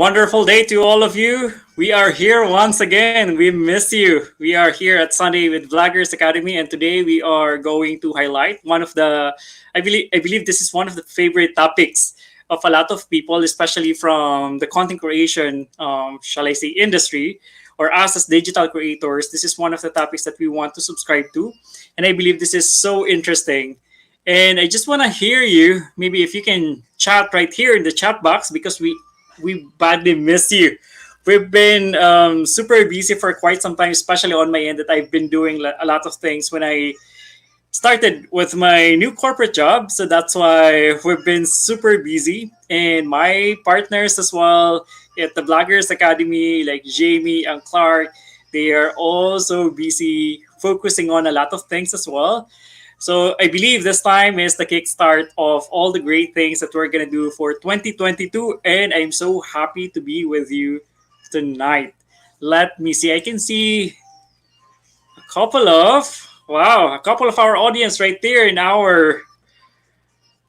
Wonderful day to all of you. We are here once again. We miss you. We are here at Sunday with Vloggers Academy, and today we are going to highlight one of the. I believe this is one of the favorite topics of a lot of people, especially from the content creation, shall I say, industry, or us as digital creators. This is one of the topics that we want to subscribe to, and I believe this is so interesting. And I just want to hear you. Maybe if you can chat right here in the chat box because we badly miss you. We've been super busy for quite some time, especially on my end, that I've been doing a lot of things when I started with my new corporate job. So that's why we've been super busy. And my partners as well at the Bloggers Academy, like Jamie and Clark, they are also busy focusing on a lot of things as well. So I believe this time is the kickstart of all the great things that we're gonna do for 2022, and I'm so happy to be with you tonight. Let me see. I can see a couple of our audience right there in our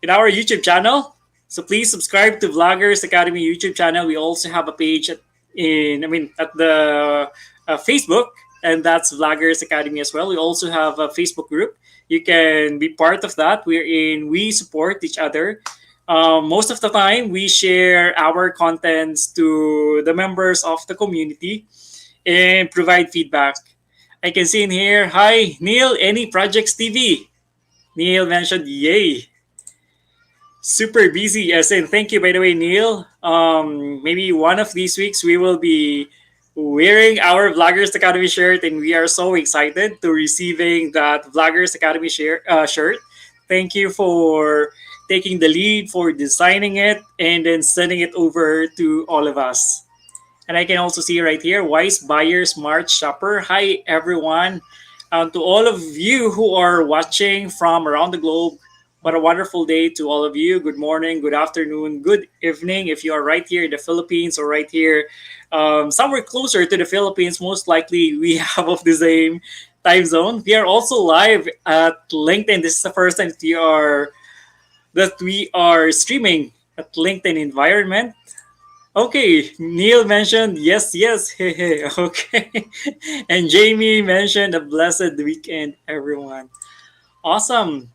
YouTube channel. So please subscribe to Vloggers Academy YouTube channel. We also have a page at the Facebook, and that's Vloggers Academy as well. We also have a Facebook group. You can be part of that. We support each other. Most of the time, we share our contents to the members of the community and provide feedback. I can see in here, hi, Neil, any projects TV? Neil mentioned, yay. Super busy, as in, thank you, by the way, Neil. Maybe one of these weeks we will be wearing our Vloggers Academy shirt, and we are so excited to receiving that Vloggers Academy shirt. Thank you for taking the lead for designing it and then sending it over to all of us. And I can also see right here, Wise Buyer, Smart Shopper. Hi, everyone. To all of you who are watching from around the globe, what a wonderful day to all of you. Good morning, good afternoon, good evening. If you are right here in the Philippines or right here somewhere closer to the Philippines, most likely we have of the same time zone. We are also live at LinkedIn. This is the first time that we are streaming at LinkedIn environment. Okay, Neil mentioned yes, yes, hey, hey. Okay, and Jamie mentioned a blessed weekend, everyone. Awesome.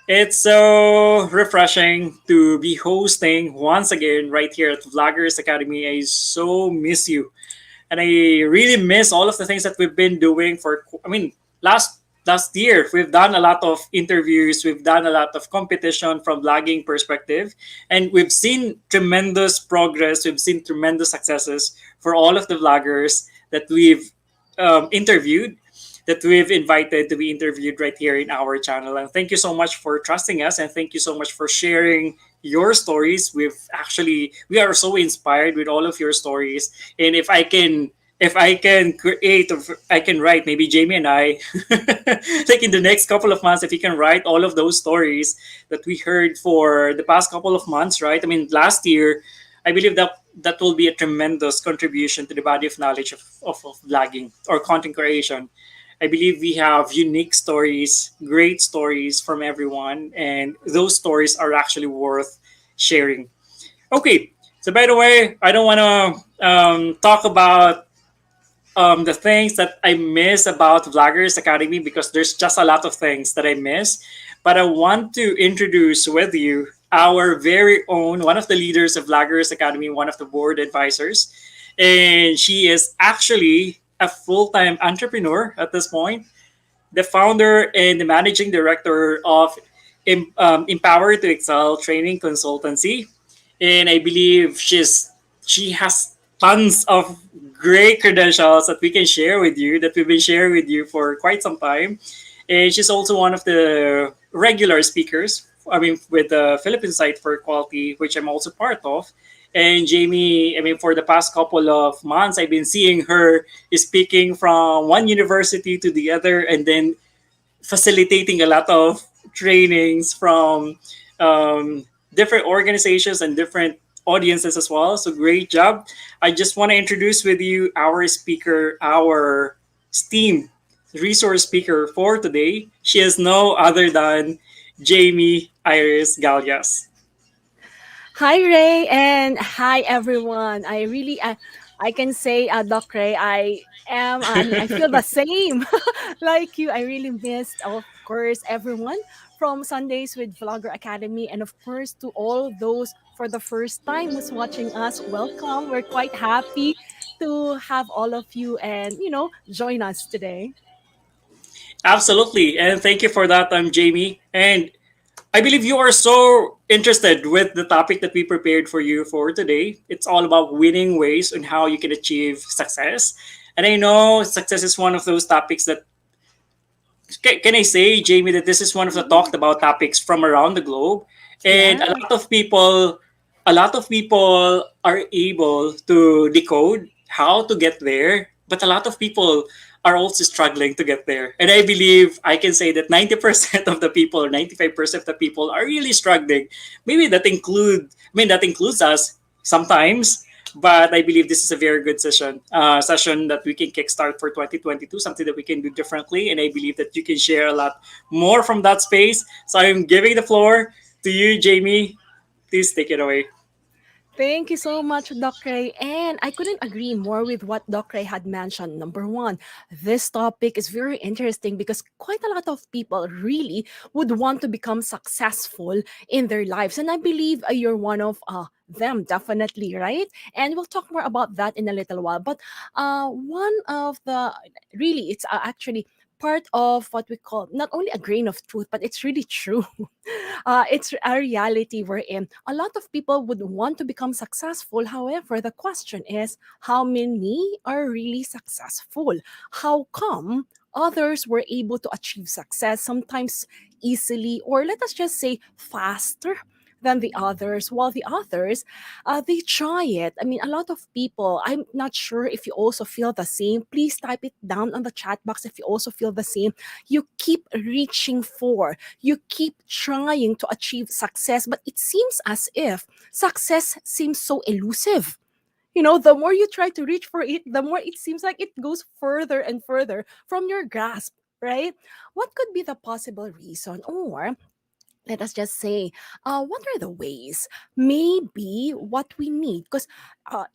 It's so refreshing to be hosting once again right here at Vloggers Academy. I so miss you, and I really miss all of the things that we've been doing for. Last year we've done a lot of interviews, we've done a lot of competition from vlogging perspective, and we've seen tremendous progress. We've seen tremendous successes for all of the vloggers that we've interviewed, that we've invited to be interviewed right here in our channel. And thank you so much for trusting us, and thank you so much for sharing your stories. We are so inspired with all of your stories. And if I can create, or I can write, maybe Jamie and I, like in the next couple of months, if you can write all of those stories that we heard for the past couple of months, right? I mean, last year, I believe that will be a tremendous contribution to the body of knowledge of vlogging or content creation. I believe we have unique stories, great stories from everyone, and those stories are actually worth sharing. Okay, so by the way, I don't want to talk about the things that I miss about Vloggers Academy because there's just a lot of things that I miss. But I want to introduce with you our very own, one of the leaders of Vloggers Academy, one of the board advisors. And she is actually a full time entrepreneur at this point, the founder and the managing director of Empower to Excel Training Consultancy. And I believe she has tons of great credentials that we can share with you, that we've been sharing with you for quite some time. And she's also one of the regular speakers. I mean, with the Philippine site for quality, which I'm also part of. And Jamie, I mean, for the past couple of months, I've been seeing her speaking from one university to the other, and then facilitating a lot of trainings from different organizations and different audiences as well. So great job. I just want to introduce with you our speaker, our STEAM resource speaker for today. She is no other than Jamie Iris Galias. Hi Ray and hi everyone. I can say Doc Ray, I feel the same like you. I really missed, of course, everyone from Sundays with Vlogger Academy, and of course to all those for the first time who's watching us. Welcome. We're quite happy to have all of you and join us today. Absolutely. And thank you for that, Jamie. And I believe you are so interested with the topic that we prepared for you for today. It's all about winning ways and how you can achieve success. And I know success is one of those topics that can I say, Jamie, that this is one of the Mhm. talked about topics from around the globe, and Yes. a lot of people are able to decode how to get there, but a lot of people are also struggling to get there. And I believe I can say that 90% of the people, or 95% of the people, are really struggling. Maybe that includes us sometimes, but I believe this is a very good session that we can kickstart for 2022, something that we can do differently. And I believe that you can share a lot more from that space. So I'm giving the floor to you, Jamie. Please take it away. Thank you so much, Doc Ray. And I couldn't agree more with what Doc Ray had mentioned. Number one, this topic is very interesting because quite a lot of people really would want to become successful in their lives. And I believe you're one of them, definitely, right? And we'll talk more about that in a little while. But one of the really, it's actually part of what we call not only a grain of truth, but it's really true. It's a reality we're in. A lot of people would want to become successful. However, the question is how many are really successful? How come others were able to achieve success sometimes easily, or let us just say faster? Than the others, while the others, they try it. I mean, a lot of people, I'm not sure if you also feel the same. Please type it down on the chat box if you also feel the same. You keep reaching for, you keep trying to achieve success, but it seems as if success seems so elusive. The more you try to reach for it, the more it seems like it goes further and further from your grasp, right? What could be the possible reason? Or let us just say, what are the ways? Maybe what we need, because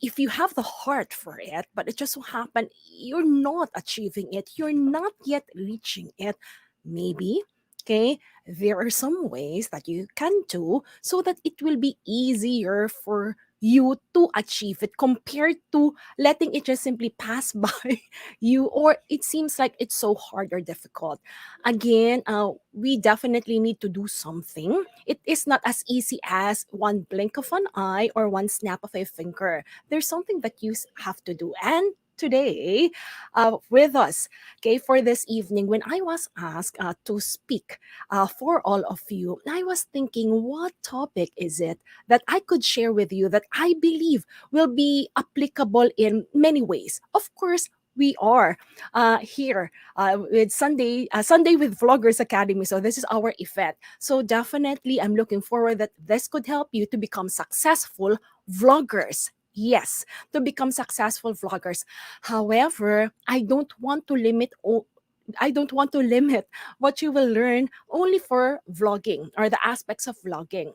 if you have the heart for it, but it just so happen you're not achieving it, you're not yet reaching it, maybe, okay, there are some ways that you can do so that it will be easier for you to achieve it compared to letting it just simply pass by you, or it seems like it's so hard or difficult. Again, we definitely need to do something. It is not as easy as one blink of an eye or one snap of a finger. There's something that you have to do. And today, with us, okay, for this evening, when I was asked to speak for all of you, I was thinking, what topic is it that I could share with you that I believe will be applicable in many ways? Of course, we are here with Sunday with Vloggers Academy. So this is our event. So definitely, I'm looking forward that this could help you to become successful vloggers. Yes, to become successful vloggers. However, I don't want to limit what you will learn only for vlogging or the aspects of vlogging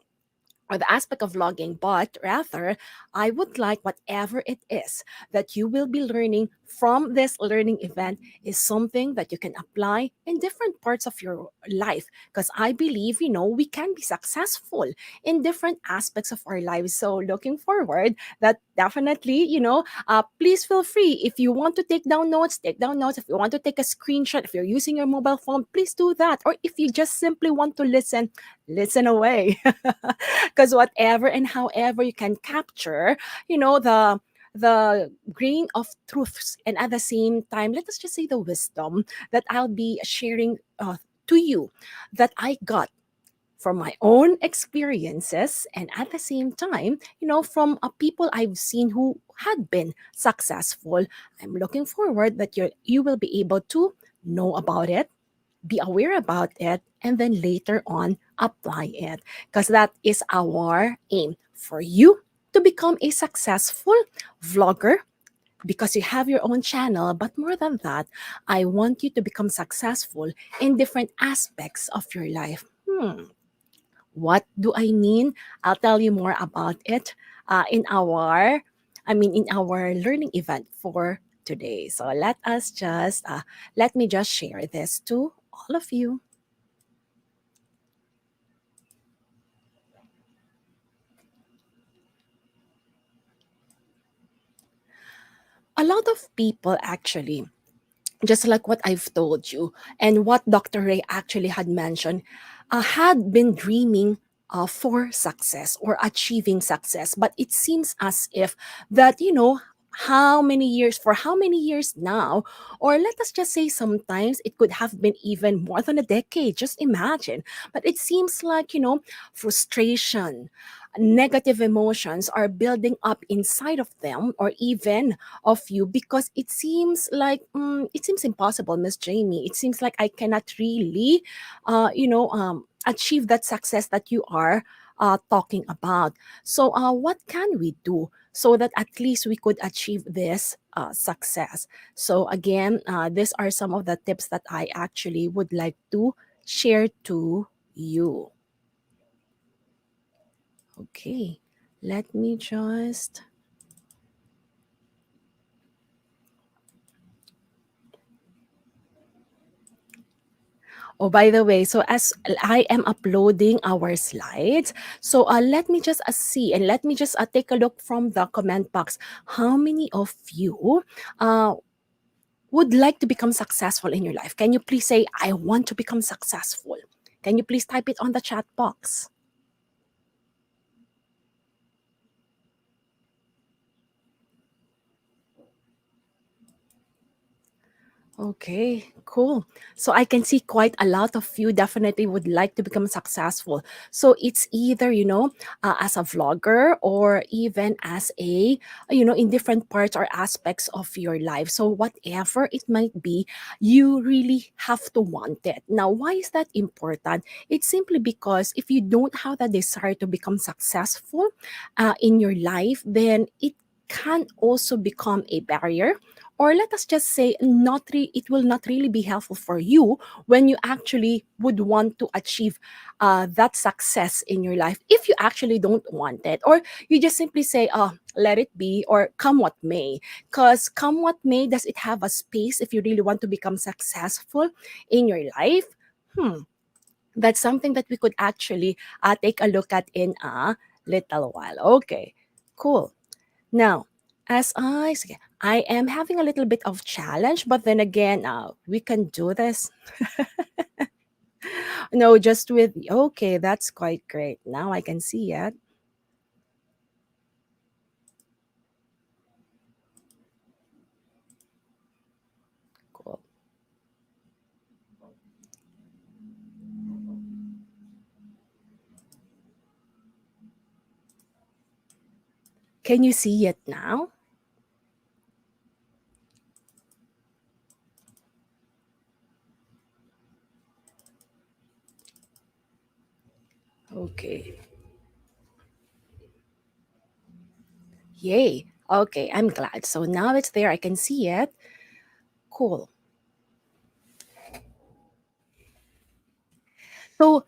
or the aspect of vlogging, but rather, I would like whatever it is that you will be learning from this learning event is something that you can apply in different parts of your life. Because I believe, we can be successful in different aspects of our lives. So, looking forward, that definitely, please feel free. If you want to take down notes, take down notes. If you want to take a screenshot, if you're using your mobile phone, please do that. Or if you just simply want to listen, listen away. Because whatever and however you can capture, the grain of truths, and at the same time, let us just say the wisdom that I'll be sharing to you that I got from my own experiences, and at the same time, from people I've seen who had been successful. I'm looking forward that you will be able to know about it, be aware about it, and then later on apply it. Because that is our aim for you to become a successful vlogger because you have your own channel. But more than that, I want you to become successful in different aspects of your life. What do I mean? I'll tell you more about it in our, in our learning event for today. So let me just share this to all of you. A lot of people actually, just like what I've told you and what Dr. Ray actually had mentioned, had been dreaming for success or achieving success. But it seems as if that, for how many years now, or let us just say sometimes it could have been even more than a decade, just imagine. But it seems like, frustration, negative emotions are building up inside of them or even of you because it seems like it seems impossible, Miss Jamie. It seems like I cannot really achieve that success that you are talking about. So what can we do so that at least we could achieve this success? So again, these are some of the tips that I actually would like to share to you. Okay, let me just. Oh, by the way, so as I am uploading our slides, so let me just see and let me just take a look from the comment box. How many of you uh, would like to become successful in your life? Can you please say, I want to become successful? Can you please type it on the chat box? Okay, cool. So I can see quite a lot of you definitely would like to become successful. So it's either, as a vlogger or even as a, in different parts or aspects of your life. So whatever it might be, you really have to want it. Now, why is that important? It's simply because if you don't have that desire to become successful in your life, then it can also become a barrier, or let us just say it will not really be helpful for you when you actually would want to achieve that success in your life if you actually don't want it, or you just simply say, oh, let it be, or come what may. Because come what may, does it have a space if you really want to become successful in your life? That's something that we could actually take a look at in a little while. Okay, cool. Now, sige, I am having a little bit of challenge, but then again, we can do this. No, just with, okay, that's quite great. Now I can see it. Cool. Can you see it now? Okay. Yay. Okay, I'm glad. So now it's there. I can see it. Cool. So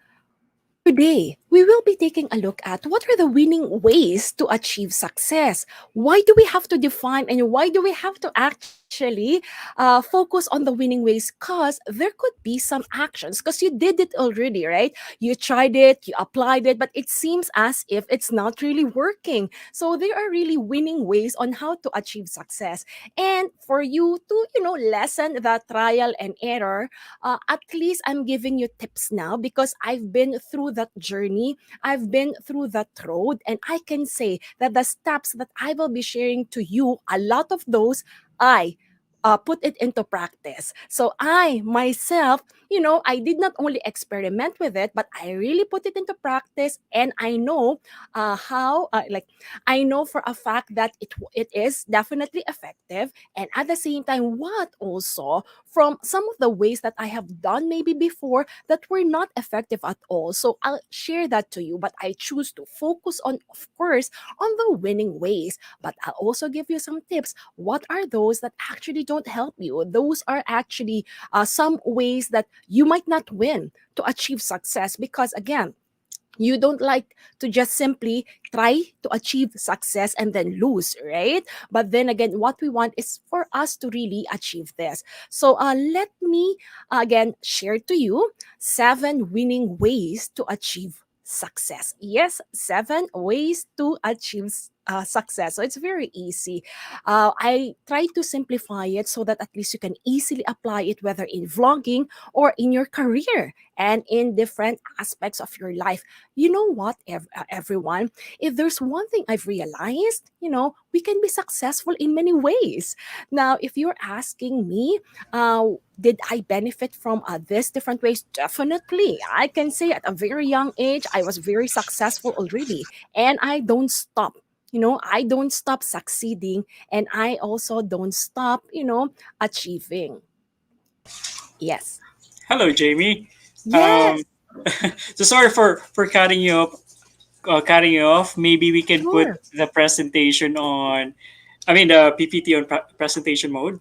today, we will be taking a look at what are the winning ways to achieve success. Why do we have to define and why do we have to actually focus on the winning ways? Because there could be some actions, because you did it already, right? You tried it, you applied it, but it seems as if it's not really working. So there are really winning ways on how to achieve success. And for you to, lessen the trial and error, at least I'm giving you tips now because I've been through that journey. I've been through that road, and I can say that the steps that I will be sharing to you, a lot of those, I put it into practice. So I myself, I did not only experiment with it, but I really put it into practice, and I know I know for a fact that it is definitely effective. And at the same time, what also from some of the ways that I have done maybe before that were not effective at all. So I'll share that to you, but I choose to focus on, of course, on the winning ways. But I'll also give you some tips. What are those that actually don't help you? Those are actually some ways that you might not win to achieve success because, again, You don't like to just simply try to achieve success and then lose, right? But then again, what we want is for us to really achieve this. So let me again share to you 7 winning ways to achieve success. Yes, 7 ways to achieve success. So it's very easy. I try to simplify it so that at least you can easily apply it, whether in vlogging or in your career and in different aspects of your life. You know what, everyone? If there's one thing I've realized, we can be successful in many ways. Now, if you're asking me, did I benefit from this different ways? Definitely. I can say at a very young age, I was very successful already, and I don't stop. I don't stop succeeding, and I also don't stop, achieving. Yes. Hello, Jamie. Um, Yes, so sorry for cutting you up, cutting you off. Maybe we can put sure. the presentation on. I mean, the PPT on presentation mode.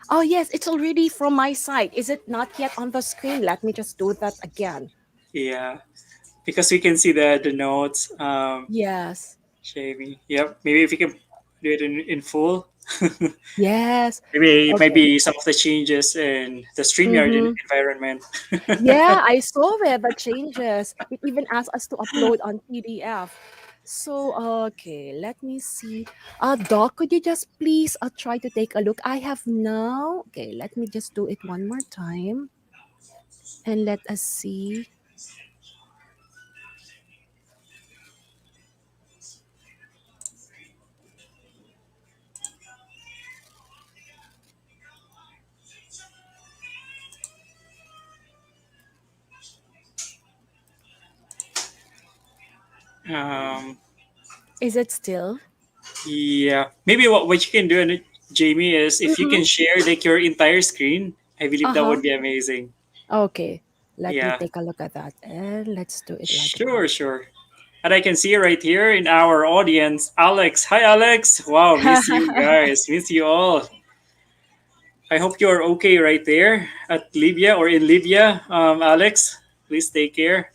Oh, yes, it's already from my side. Is it not yet on the screen? Let me just do that again. Yeah, because we can see the notes. Yes. Jamie. Yep. Maybe if we can do it in full. Yes. Okay. Maybe some of the changes in the StreamYard Mm-hmm. environment. Yeah, I saw it, the changes. It even asked us to upload on PDF. So, okay, let me see. Doc, could you just please try to take a look? I have now. Okay, let me just do it one more time and let us see. um, Is it still? yeah. Maybe what you can do, Jamie, is if you Mm-hmm. can share like your entire screen, I believe that Uh-huh. would be amazing. Okay, let me Yeah. take a look at that and let's do it like that. Sure, sure. And I can see right here in our audience, Alex. Hi, Alex. Wow, miss you guys. Miss you all. I hope you're okay right there at Libya or in Libya. Alex, please take care.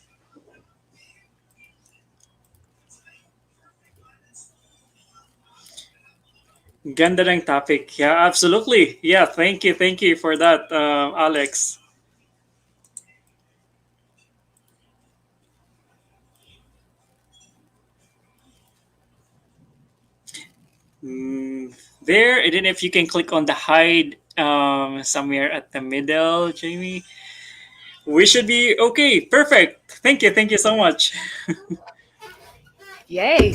Ganda ng topic. Yeah, absolutely. Yeah, thank you. Thank you for that, Alex. Mm, there, and then if you can click on the hide somewhere at the middle, Jamie, we should be okay. Perfect. Thank you. Thank you so much. Yay!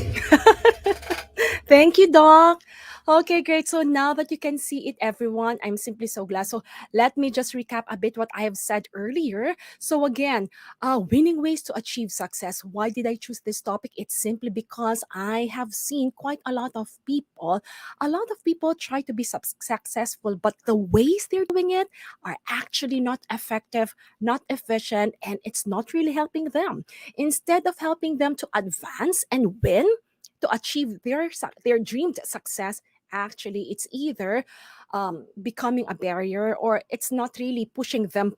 Thank you, Doc. Okay, great. So now that you can see it, everyone, I'm simply so glad. So let me just recap a bit what I have said earlier. So again, winning ways to achieve success. Why did I choose this topic? It's simply because I have seen quite a lot of people. A lot of people try to be successful, but the ways they're doing it are actually not effective, not efficient, and it's not really helping them. Instead of helping them to advance and win, to achieve their dreamed success, actually it's either becoming a barrier or it's not really pushing them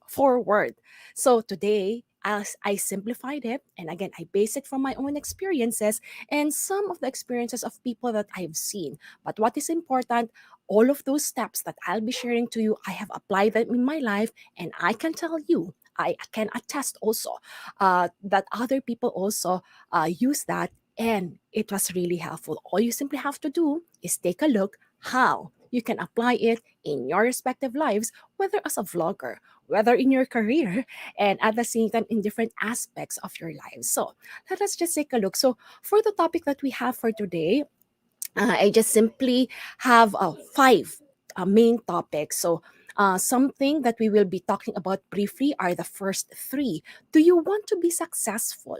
forward. So today, as I simplified it, and again, I base it from my own experiences and some of the experiences of people that I've seen. But what is important, all of those steps that I'll be sharing to you, I have applied them in my life, and I can tell you, I can attest also that other people also use that, and it was really helpful. All you simply have to do is take a look how you can apply it in your respective lives, whether as a vlogger, whether in your career, and at the same time in different aspects of your lives. So let us just take a look. So for the topic that we have for today, I just simply have five main topics. So something that we will be talking about briefly are the first three. Do you want to be successful?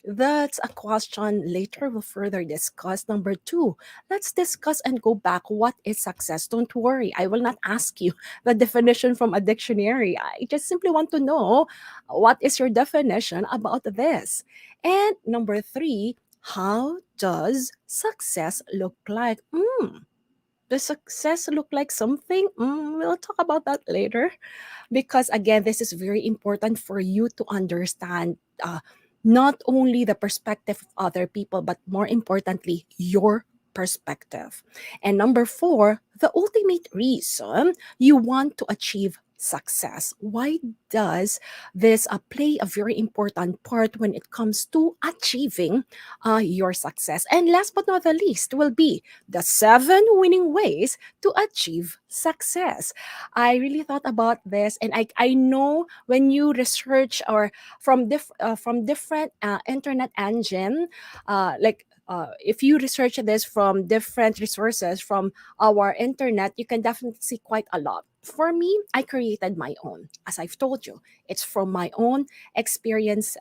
That's a question later we'll further discuss. Number two, let's discuss and go back. What is success? Don't worry, I will not ask you the definition from a dictionary. I just simply want to know what is your definition about this. And number three, how does success look like? Does success look like something? We'll talk about that later because again this is very important for you to understand. not only the perspective of other people, but more importantly, your perspective. And number four, the ultimate reason you want to achieve success. Why does this play a very important part when it comes to achieving your success? And last but not the least will be the seven winning ways to achieve success. I really thought about this, and I know when you research or from different internet engine, if you research this from different resources from our internet, you can definitely see quite a lot. For me, I created my own. As I've told you, it's from my own experiences,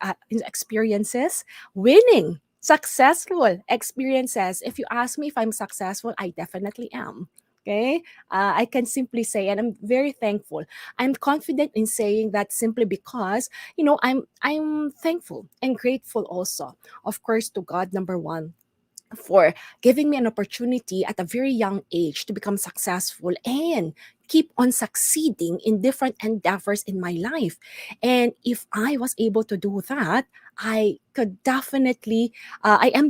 winning, successful experiences. If you ask me if I'm successful, I definitely am. Okay, I can simply say, and I'm very thankful. I'm confident in saying that simply because I'm thankful and grateful also, of course, to God, number one, for giving me an opportunity at a very young age to become successful and keep on succeeding in different endeavors in my life. And if I was able to do that, I am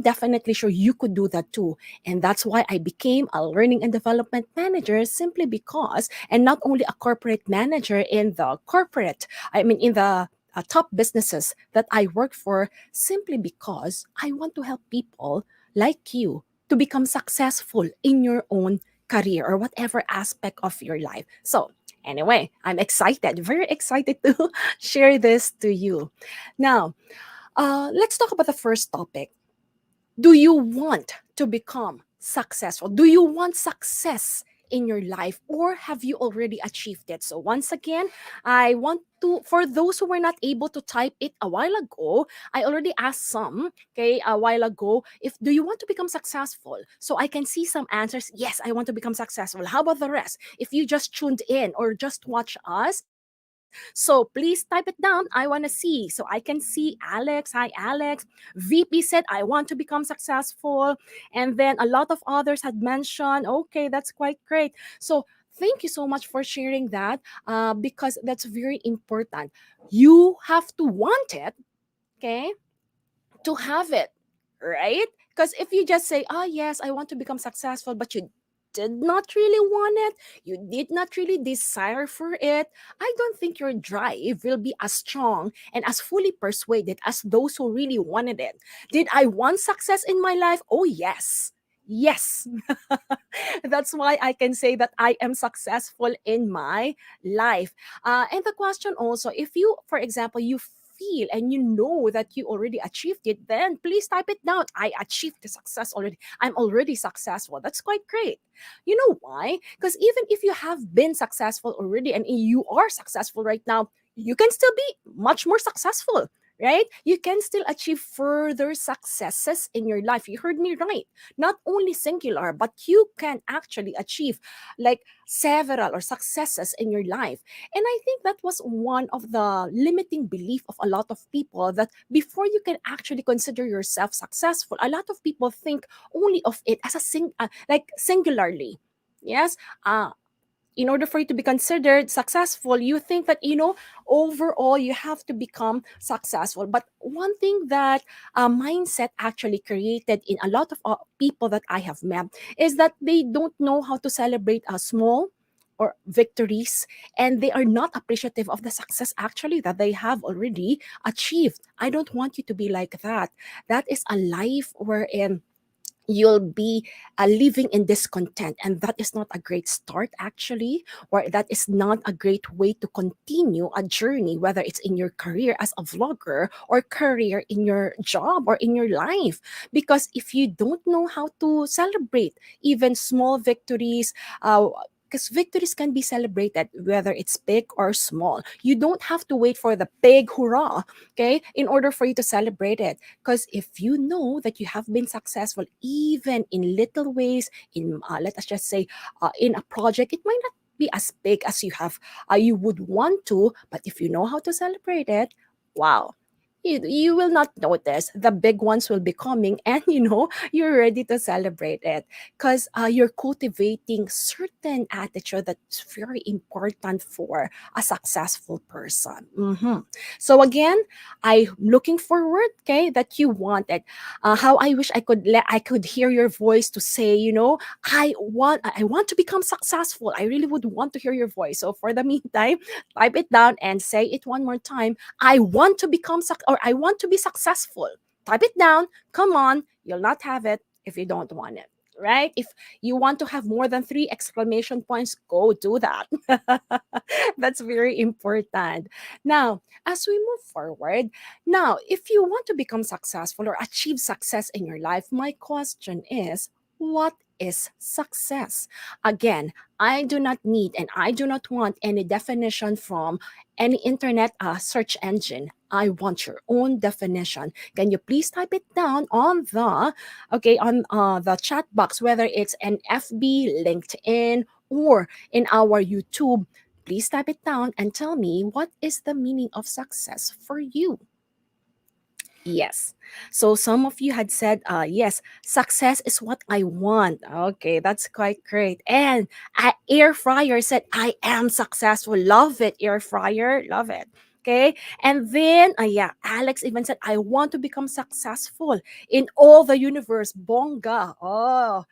definitely sure you could do that too. And that's why I became a learning and development manager, simply because, and not only a corporate manager in the corporate, I mean, in the top businesses that I work for, simply because I want to help people like you to become successful in your own career or whatever aspect of your life. So, anyway, I'm excited, very excited to share this to you. Now, let's talk about the first topic. Do you want to become successful? Do you want success in your life, or have you already achieved it? So once again, I want to, for those who were not able to type it a while ago, I already asked some, okay, a while ago, if do you want to become successful? So I can see some answers. Yes, I want to become successful. How about the rest? If you just tuned in or just watch us, so please type it down. I want to see. So I can see Alex. Hi, Alex. VP said, I want to become successful. And then a lot of others had mentioned, okay, that's quite great. So thank you so much for sharing that, because that's very important. You have to want it, okay, to have it, right? Because if you just say, oh, yes, I want to become successful, but you did not really want it, you did not really desire for it, I don't think your drive will be as strong and as fully persuaded as those who really wanted it. Did I want success in my life? Oh, yes. Yes. That's why I can say that I am successful in my life. And the question also, if you, for example, you feel and you know that you already achieved it, then please type it down. I achieved the success already. I'm already successful. That's quite great. You know why? Because even if you have been successful already and you are successful right now, you can still be much more successful. Right? You can still achieve further successes in your life. You heard me right. Not only singular, but you can actually achieve like several or successes in your life. And I think that was one of the limiting belief of a lot of people, that before you can actually consider yourself successful, a lot of people think only of it as a like singularly. Yes, in order for you to be considered successful, you think that, overall you have to become successful. But one thing that a mindset actually created in a lot of people that I have met is that they don't know how to celebrate a small or victories, and they are not appreciative of the success actually that they have already achieved. I don't want you to be like that. That is a life wherein you'll be living in discontent, and that is not a great start actually, or that is not a great way to continue a journey, whether it's in your career as a vlogger or career in your job or in your life. Because if you don't know how to celebrate even small victories, because victories can be celebrated whether it's big or small. You don't have to wait for the big hurrah, okay, in order for you to celebrate it. Because if you know that you have been successful, even in little ways, in let us just say, in a project, it might not be as big as you would want to, but if you know how to celebrate it, wow, you will not notice. The big ones will be coming, and you're ready to celebrate it because you're cultivating certain attitude that's very important for a successful person. So again, I'm looking forward, okay, that you want it. How I wish I could hear your voice to say, I want to become successful. I really would want to hear your voice. So for the meantime, type it down and say it one more time. I want to or I want to be successful. Type it down. Come on, you'll not have it if you don't want it. Right? If you want to have more than three exclamation points, go do that. That's very important. Now, as we move forward, now, if you want to become successful or achieve success in your life, my question is, what is success? Again, I do not need and I do not want any definition from any internet search engine. I want your own definition. Can you please type it down on the chat box, whether it's an FB, LinkedIn, or in our YouTube? Please type it down and tell me what is the meaning of success for you. Yes. So some of you had said, yes, success is what I want. Okay, that's quite great. And Air Fryer said, I am successful. Love it, Air Fryer. Love it. Okay. And then, yeah, Alex even said, I want to become successful in all the universe. Bonga. Oh,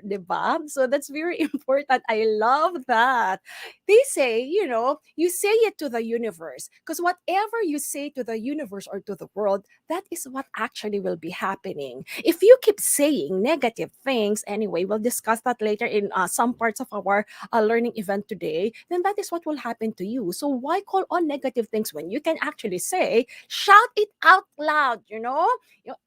diba? So that's very important. I love that. They say, you say it to the universe because whatever you say to the universe or to the world, that is what actually will be happening. If you keep saying negative things, anyway, we'll discuss that later in some parts of our learning event today, then that is what will happen to you. So why call on negative things when you can actually say, shout it out loud,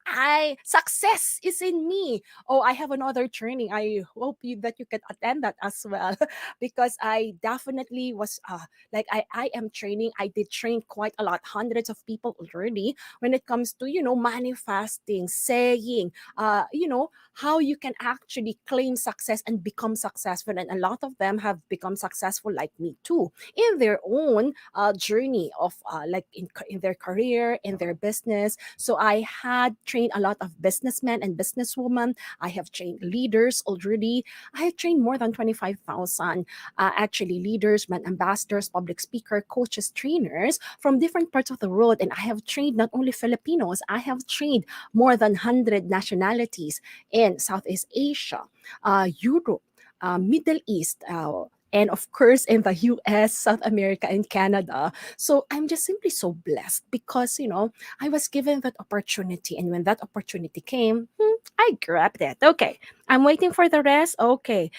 I success is in me. Oh, I have another training. I hope that you can attend that as well because I definitely was like I am training. I did train quite a lot, hundreds of people already when it comes to manifesting, saying how you can actually claim success and become successful, and a lot of them have become successful like me too in their own journey of like in their career, in their business. So I had trained a lot of businessmen and businesswomen. I have trained leaders already. I have trained more than 25,000 actually leaders, brand ambassadors, public speaker, coaches, trainers from different parts of the world. And I have trained not only Filipinos, I have trained more than 100 nationalities in Southeast Asia, Europe, Middle East, and of course in the US, South America, and Canada. So I'm just simply so blessed because, I was given that opportunity. And when that opportunity came, I grabbed it. Okay, I'm waiting for the rest. Okay.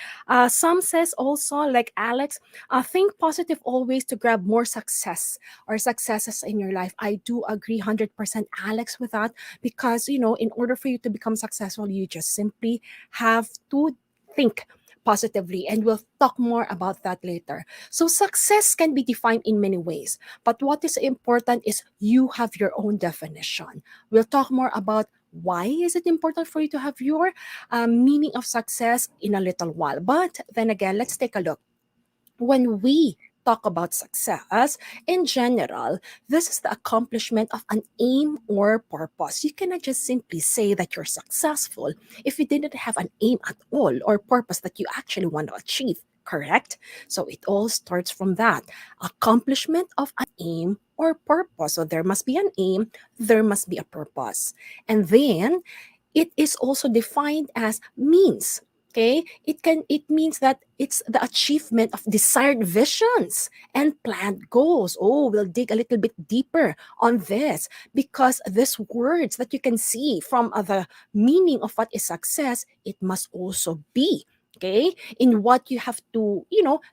Some says also, like Alex, think positive always to grab more success or successes in your life. I do agree 100% Alex with that because, in order for you to become successful, you just simply have to think positively, and we'll talk more about that later. So success can be defined in many ways, but what is important is you have your own definition. We'll talk more about why is it important for you to have your meaning of success in a little while. But then again, let's take a look. When we talk about success in general, this is the accomplishment of an aim or purpose. You cannot just simply say that you're successful if you didn't have an aim at all or purpose that you actually want to achieve. Correct? So it all starts from that accomplishment of an aim or purpose. So there must be an aim, there must be a purpose. And then it is also defined as means. Okay, it means that it's the achievement of desired visions and planned goals. Oh, we'll dig a little bit deeper on this because these words that you can see from the meaning of what is success, it must also be okay in what you have to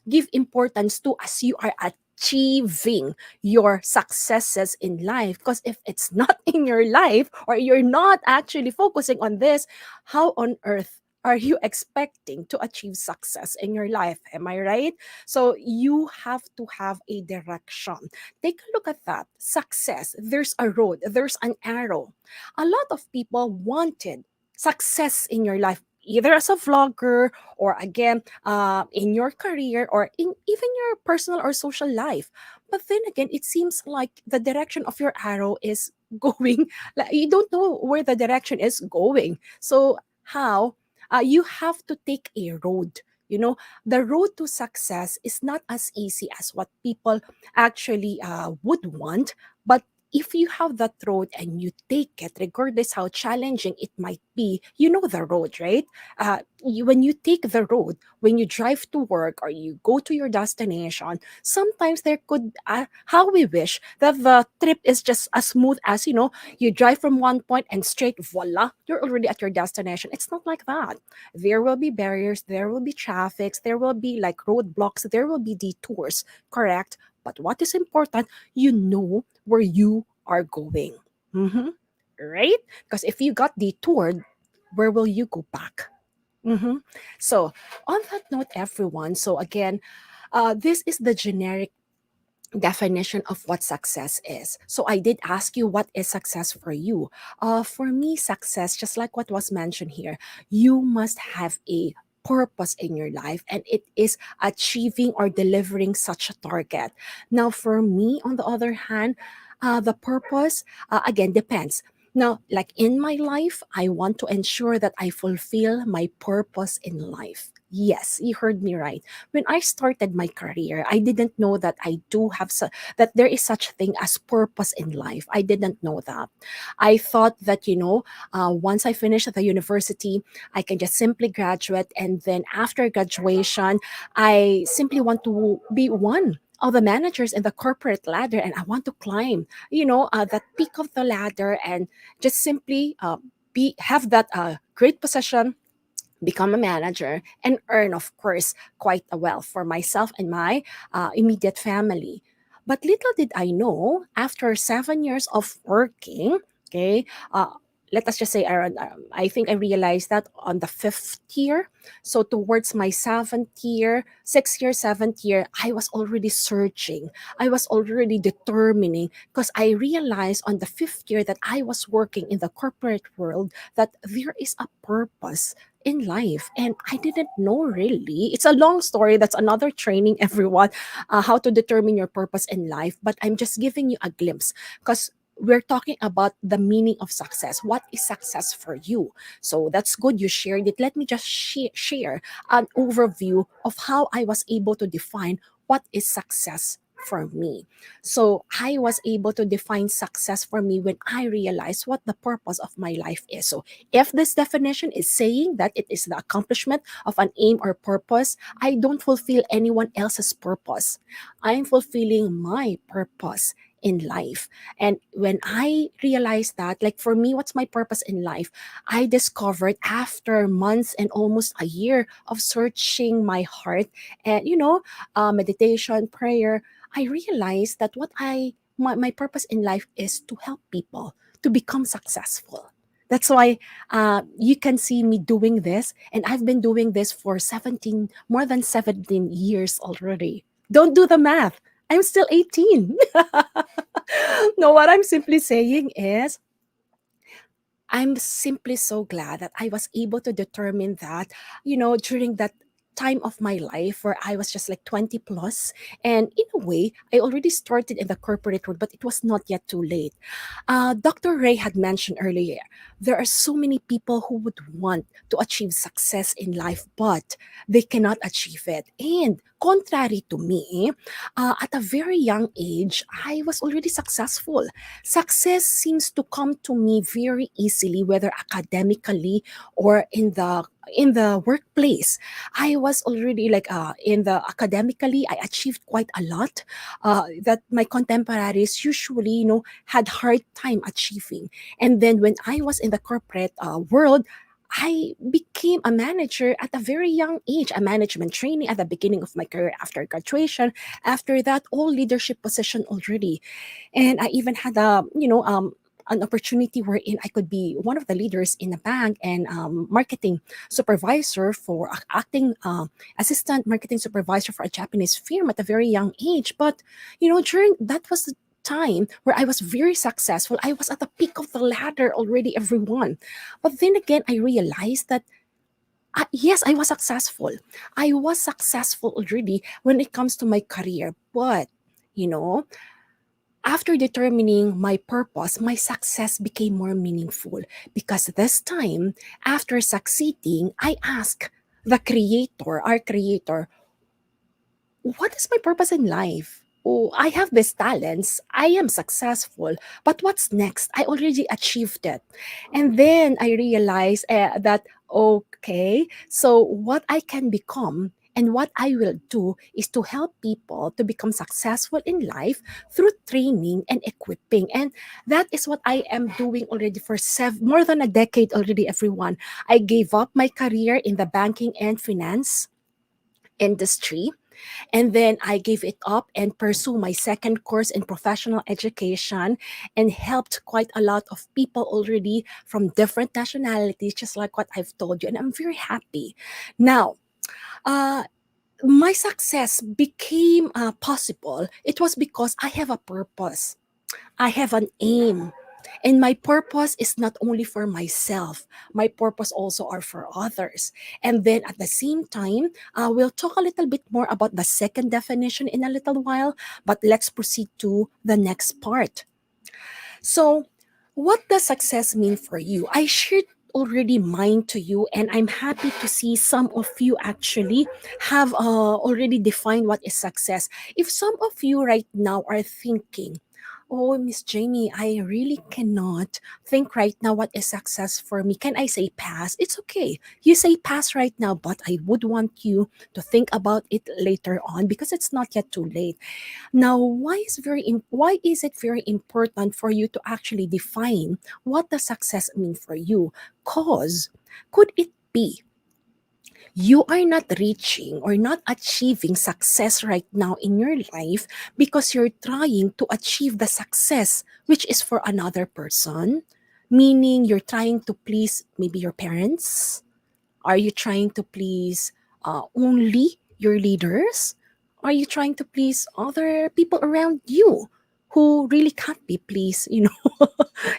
give importance to as you are achieving your successes in life. Because if it's not in your life or you're not actually focusing on this, how on earth are you expecting to achieve success in your life? Am I right? So you have to have a direction. Take a look at that. Success, there's a road, there's an arrow. A lot of people wanted success in your life. either as a vlogger or again in your career or in even your personal or social life. But then again, it seems like the direction of your arrow is going, like you don't know where the direction is going. So how you have to take a road. You know, the road to success is not as easy as what people actually would want, but if you have that road and you take it, regardless how challenging it might be, you know the road, right? When you take the road, when you drive to work or you go to your destination, sometimes there could, how we wish that the trip is just as smooth as, you know, you drive from one point and straight, voila, you're already at your destination. It's not like that. There will be barriers, there will be traffics, there will be like roadblocks, there will be detours, correct? But what is important, you know where you are going. Mhm. Right? Because if you got detoured, where will you go back? Mhm. So, on that note, everyone, so again, this is the generic definition of what success is. So I did ask you, what is success for you? For me, success, just like what was mentioned here, you must have a purpose in your life, and it is achieving or delivering such a target. Now, for me, on the other hand, the purpose, again, depends. Now, like in my life, I want to ensure that I fulfill my purpose in life. Yes, you heard me right. When I started my career, I didn't know that I do have that there is such thing as purpose in life. I didn't know that. I thought that, you know, once I finish the university, I can just simply graduate, and then after graduation, I simply want to be one of the managers in the corporate ladder, and I want to climb, you know, that peak of the ladder, and just simply be have that great position, become a manager, and earn, of course, quite a wealth for myself and my immediate family. But little did I know, after 7 years of working, okay, let us just say around, I think I realized that on the fifth year, so towards my seventh year, 6 year, seventh year, I was already searching. I was already determining, because I realized on the fifth year that I was working in the corporate world that there is a purpose in life, and I didn't know really. It's a long story, that's another training, everyone, how to determine your purpose in life, but I'm just giving you a glimpse, because we're talking about the meaning of success. What is success for you? So that's good you shared it. Let me just share an overview of how I was able to define what is success for me. So I was able to define success for me when I realized what the purpose of my life is. So if this definition is saying that it is the accomplishment of an aim or purpose, I don't fulfill anyone else's purpose. I'm fulfilling my purpose in life. And when I realized that, like for me, what's my purpose in life? I discovered after months and almost a year of searching my heart and, you know, meditation, prayer, I realized that my purpose in life is to help people to become successful. That's why you can see me doing this, and I've been doing this for 17, more than 17 years already. Don't do the math. I'm still 18. No, what I'm simply saying is I'm simply so glad that I was able to determine that, you know, during that time of my life where I was just like 20 plus. And in a way, I already started in the corporate world, but it was not yet too late. Dr. Ray had mentioned earlier, there are so many people who would want to achieve success in life, but they cannot achieve it. And contrary to me, at a very young age, I was already successful. Success seems to come to me very easily, whether academically or in the workplace. I was already like in the academically, I achieved quite a lot that my contemporaries usually, you know, had hard time achieving. And then when I was in the corporate world, I became a manager at a very young age, a management trainee at the beginning of my career after graduation. After that, all leadership position already. And I even had an opportunity wherein I could be one of the leaders in a bank and marketing supervisor for acting assistant marketing supervisor for a Japanese firm at a very young age. But you know, during that was the time where I was very successful. I was at the peak of the ladder already, everyone. But then again, I realized that Yes, I was successful. I was successful already when it comes to my career. But, you know, after determining my purpose, my success became more meaningful because this time, after succeeding, I asked the creator, our creator, what is my purpose in life? Oh, I have these talents. I am successful. But what's next? I already achieved it. And then I realized that, okay, so what I can become and what I will do is to help people to become successful in life through training and equipping. And that is what I am doing already for more than a decade already, everyone. I gave up my career in the banking and finance industry, and then I gave it up and pursue my second course in professional education and helped quite a lot of people already from different nationalities, just like what I've told you. And I'm very happy. Now, uh, my success became possible. It was because I have a purpose. I have an aim. And my purpose is not only for myself, my purpose also are for others. And then at the same time, we'll talk a little bit more about the second definition in a little while, but let's proceed to the next part. So, what does success mean for you? I shared already mine to you, and I'm happy to see some of you actually have already defined what is success. If some of you right now are thinking, oh, Miss Jamie, I really cannot think right now what is success for me. Can I say pass? It's okay. You say pass right now, but I would want you to think about it later on because it's not yet too late. Now, why is it very important for you to actually define what does success mean for you? Cause could it be you are not reaching or not achieving success right now in your life because you're trying to achieve the success which is for another person? Meaning you're trying to please maybe your parents, are you trying to please only your leaders? Are you trying to please other people around you who really can't be pleased?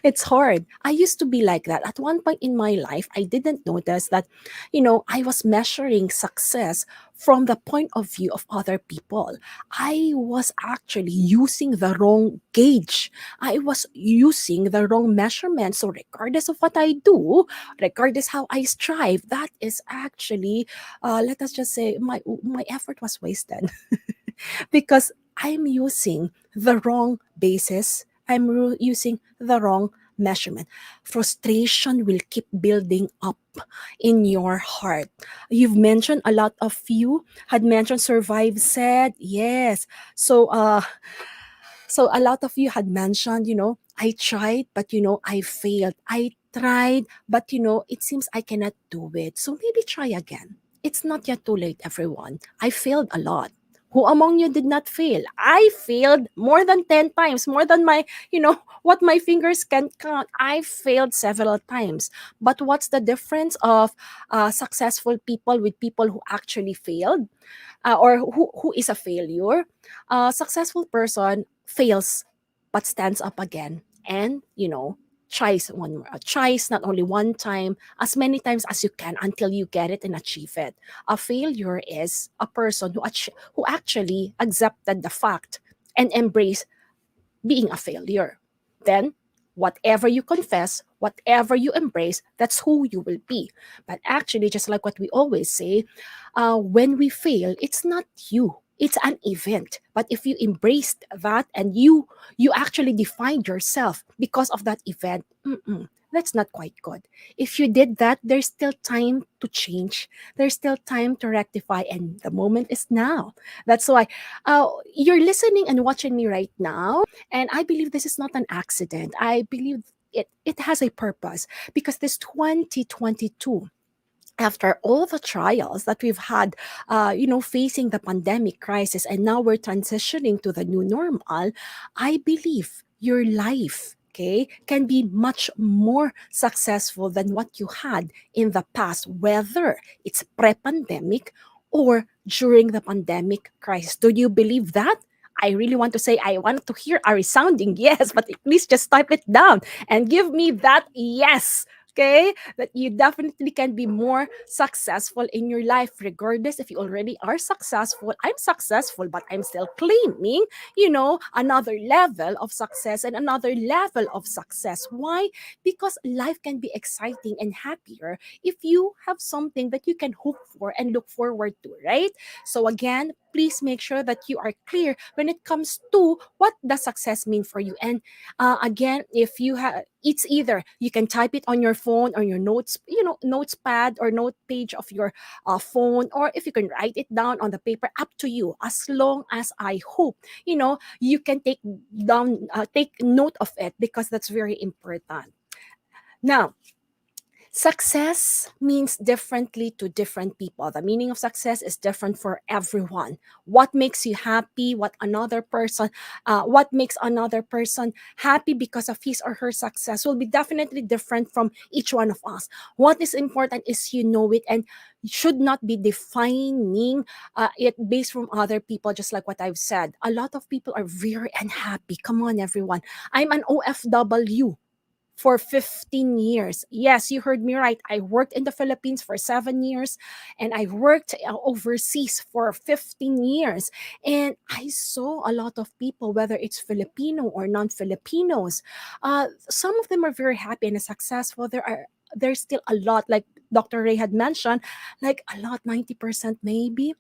It's hard. I used to be like that. At one point in my life, I didn't notice that, I was measuring success from the point of view of other people. I was actually using the wrong gauge. I was using the wrong measurement. So regardless of what I do, regardless how I strive, that is actually, let us just say, my effort was wasted because I'm using the wrong basis. I'm using the wrong measurement. Frustration will keep building up in your heart. You've mentioned a lot of you had mentioned survive said yes. So a lot of you had mentioned, I tried, but I failed. I tried, but it seems I cannot do it. So maybe try again. It's not yet too late, everyone. I failed a lot. Who among you did not fail? I failed more than 10 times, more than what my fingers can count. I failed several times. But what's the difference of successful people with people who actually failed? Or who is a failure? A successful person fails but stands up again and tries tries not only one time, as many times as you can until you get it and achieve it. A failure is a person who actually accepted the fact and embrace being a failure. Then, whatever you confess, whatever you embrace, that's who you will be. But actually, just like what we always say, when we fail, it's not you. It's an event. But if you embraced that and you actually defined yourself because of that event, that's not quite good. If you did that, there's still time to change. There's still time to rectify, and the moment is now. That's why you're listening and watching me right now, and I believe this is not an accident. I believe it has a purpose because this 2022, after all the trials that we've had, facing the pandemic crisis, and now we're transitioning to the new normal, I believe your life, okay, can be much more successful than what you had in the past, whether it's pre-pandemic or during the pandemic crisis. Do you believe that? I really want to say I want to hear a resounding yes, but please just type it down and give me that yes. Okay, that you definitely can be more successful in your life, regardless if you already are successful. I'm successful, but I'm still claiming, another level of success and another level of success. Why? Because life can be exciting and happier if you have something that you can hope for and look forward to, right? So again, please make sure that you are clear when it comes to what does success mean for you. And again, if you have, it's either you can type it on your phone or your notes, notes pad or note page of your phone, or if you can write it down on the paper, up to you. As long as I hope, you can take note of it, because that's very important. Now, success means differently to different people. The meaning of success is different for everyone. What makes you happy, what makes another person happy because of his or her success will be definitely different from each one of us. What is important is you know it, and you should not be defining it based from other people, just like what I've said. A lot of people are very unhappy. Come on, everyone. I'm an OFW for 15 years. Yes, you heard me right. I worked in the Philippines for 7 years, and I worked overseas for 15 years. And I saw a lot of people, whether it's Filipino or non Filipinos. Some of them are very happy and successful. There's still a lot, like Dr. Ray had mentioned, like a lot, 90% maybe,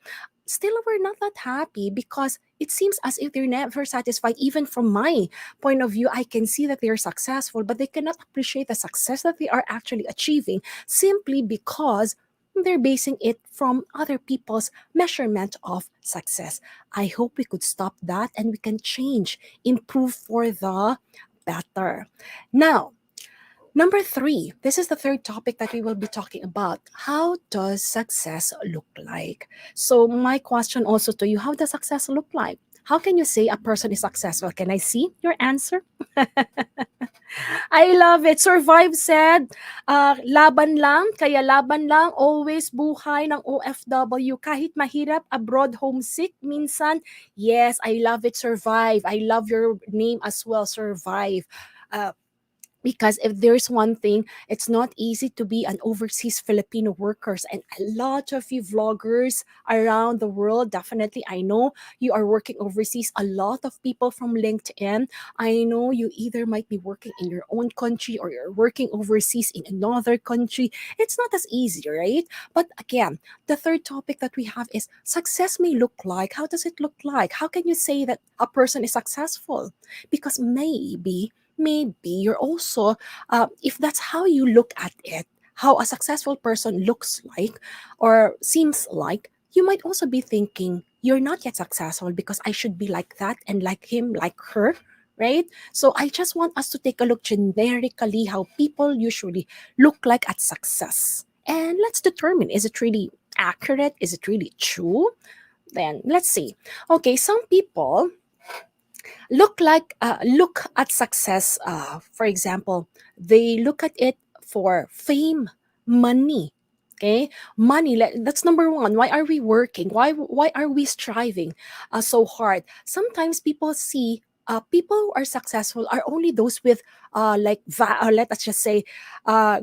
still we're not that happy, because it seems as if they're never satisfied. Even from my point of view, I can see that they're successful, but they cannot appreciate the success that they are actually achieving, simply because they're basing it from other people's measurement of success. I hope we could stop that and we can change, improve for the better. Now, number three, this is the third topic that we will be talking about. How does success look like? So, my question also to you, how does success look like? How can you say a person is successful? Can I see your answer? I love it. Survive said, laban lang, kaya laban lang, always buhay ng OFW. Kahit mahirap, abroad, homesick, minsan. Yes, I love it. Survive. I love your name as well, Survive. Uh, because if there's one thing, it's not easy to be an overseas Filipino workers, and a lot of you vloggers around the world, definitely I know you are working overseas. A lot of people from LinkedIn, I know you either might be working in your own country or you're working overseas in another country. It's not as easy, right? But again, the third topic that we have is success may look like. How does it look like? How can you say that a person is successful? Because maybe you're also, if that's how you look at it, how a successful person looks like or seems like, you might also be thinking you're not yet successful because I should be like that and like him, like her, right? So I just want us to take a look generically how people usually look like at success, and let's determine, is it really accurate, is it really true? Then let's see. Okay, some people look at success, for example, they look at it for fame, money. Okay, money, that's number one. Why are we working? Why are we striving so hard? Sometimes people see people who are successful are only those with let us just say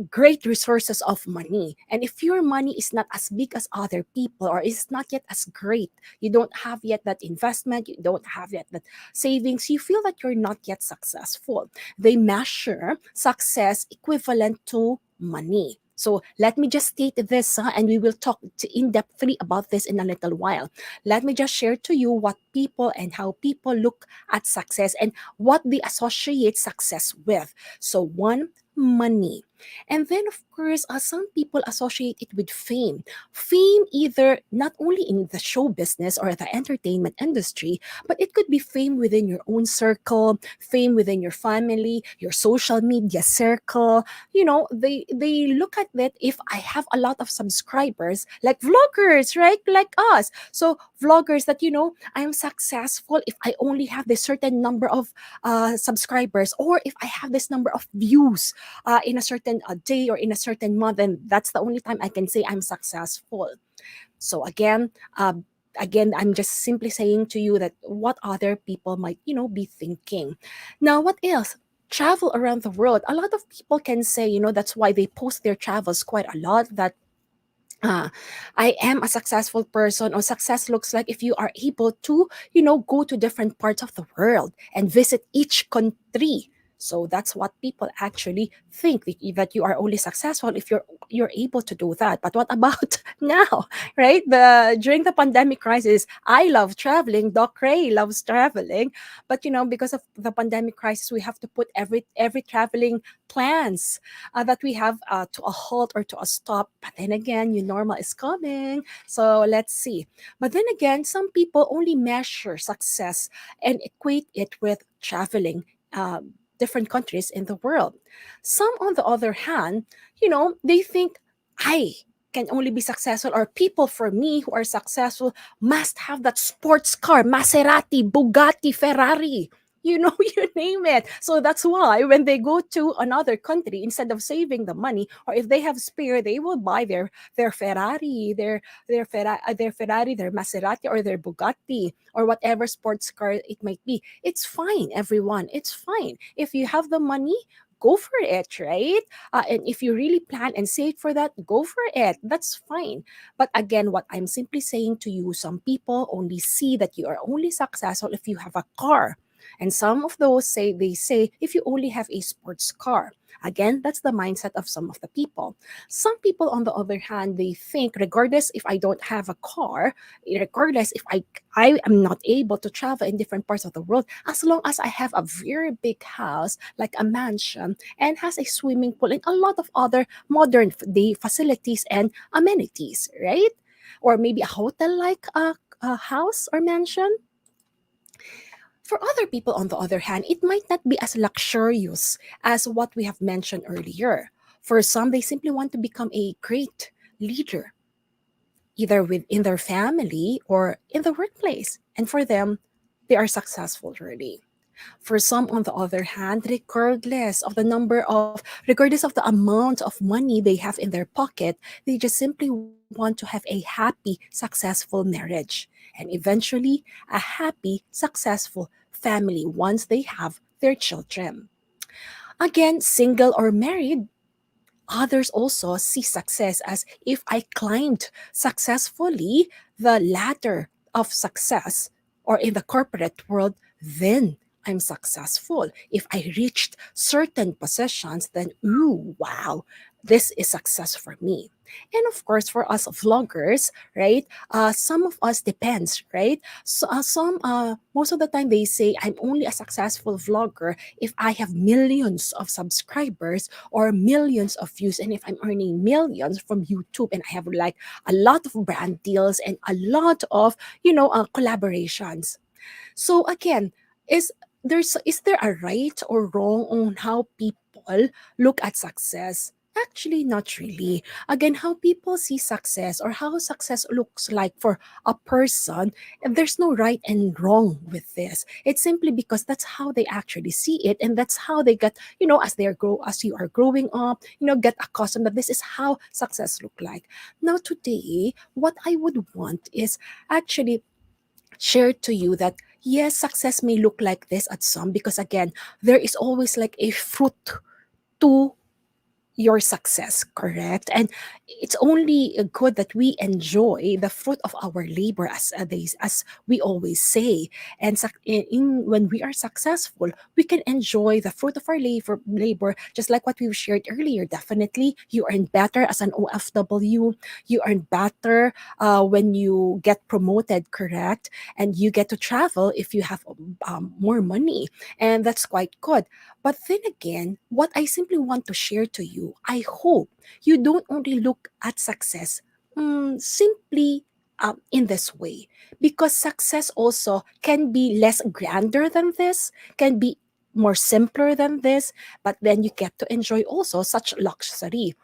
great resources of money. And if your money is not as big as other people, or is not yet as great, you don't have yet that investment, you don't have yet that savings, you feel that you're not yet successful. They measure success equivalent to money. So let me just state this, and we will talk in depthly about this in a little while. Let me just share to you what people and how people look at success and what they associate success with. So one, money. And then, of course, some people associate it with fame. Fame, either not only in the show business or the entertainment industry, but it could be fame within your own circle, fame within your family, your social media circle. They look at that. If I have a lot of subscribers, like vloggers, right? Like us. So vloggers that, I'm successful if I only have this certain number of subscribers, or if I have this number of views in a certain day or in a certain month, and that's the only time I can say I'm successful. So again, I'm just simply saying to you that what other people might, be thinking. Now, what else? travel around the world. A lot of people can say, that's why they post their travels quite a lot, that uh, I am a successful person, or success looks like if you are able to, go to different parts of the world and visit each country. So that's what people actually think, that you are only successful if you're able to do that. But what about now, right? The During the pandemic crisis, I love traveling. Doc Ray loves traveling, but because of the pandemic crisis, we have to put every traveling plans that we have to a halt or to a stop. But then again, new normal is coming. So let's see. But then again, some people only measure success and equate it with traveling different countries in the world. Some, on the other hand, they think, I can only be successful, or people for me who are successful must have that sports car, Maserati, Bugatti, Ferrari, you name it. So that's why when they go to another country, instead of saving the money, or if they have spare, they will buy their Ferrari, their Ferrari, their Maserati, or their Bugatti, or whatever sports car it might be. It's fine, everyone. It's fine. If you have the money, go for it, right? And if you really plan and save for that, go for it. That's fine. But again, what I'm simply saying to you, some people only see that you are only successful if you have a car. And some of those say if you only have a sports car. Again, that's the mindset of some of the people. Some people, on the other hand, they think, regardless if I don't have a car, regardless if I am not able to travel in different parts of the world, as long as I have a very big house, like a mansion, and has a swimming pool and a lot of other modern day facilities and amenities, right? Or maybe a hotel like a house or mansion. For other people, on the other hand, it might not be as luxurious as what we have mentioned earlier. For some, they simply want to become a great leader, either within their family or in the workplace. And for them, they are successful already. For some, on the other hand, regardless of the amount of money they have in their pocket, they just simply want to have a happy, successful marriage, and eventually a happy, successful family once they have their children. Again, single or married, others also see success as, if I climbed successfully the ladder of success, or in the corporate world, then I'm successful. If I reached certain positions, then, ooh, wow, this is success for me. And of course, for us vloggers, right? Some of us depends, right? So most of the time they say, I'm only a successful vlogger if I have millions of subscribers or millions of views, and if I'm earning millions from YouTube, and I have like a lot of brand deals and a lot of collaborations. So again, is is there a right or wrong on how people look at success? Actually, not really. Again, how people see success, or how success looks like for a person, and there's no right and wrong with this. It's simply because that's how they actually see it, and that's how they get, as you are growing up, get accustomed that this is how success look like. Now today, what I would want is actually share to you that yes, success may look like this at some, because again, there is always like a fruit to your success, correct? And it's only good that we enjoy the fruit of our labor, as we always say. And when we are successful, we can enjoy the fruit of our labor, just like what we've shared earlier. Definitely, you earn better as an OFW. You earn better when you get promoted, correct? And you get to travel if you have more money, and that's quite good. But then again, what I simply want to share to you, I hope you don't only look at success simply in this way, because success also can be less grander than this, can be more simpler than this, but then you get to enjoy also such luxury.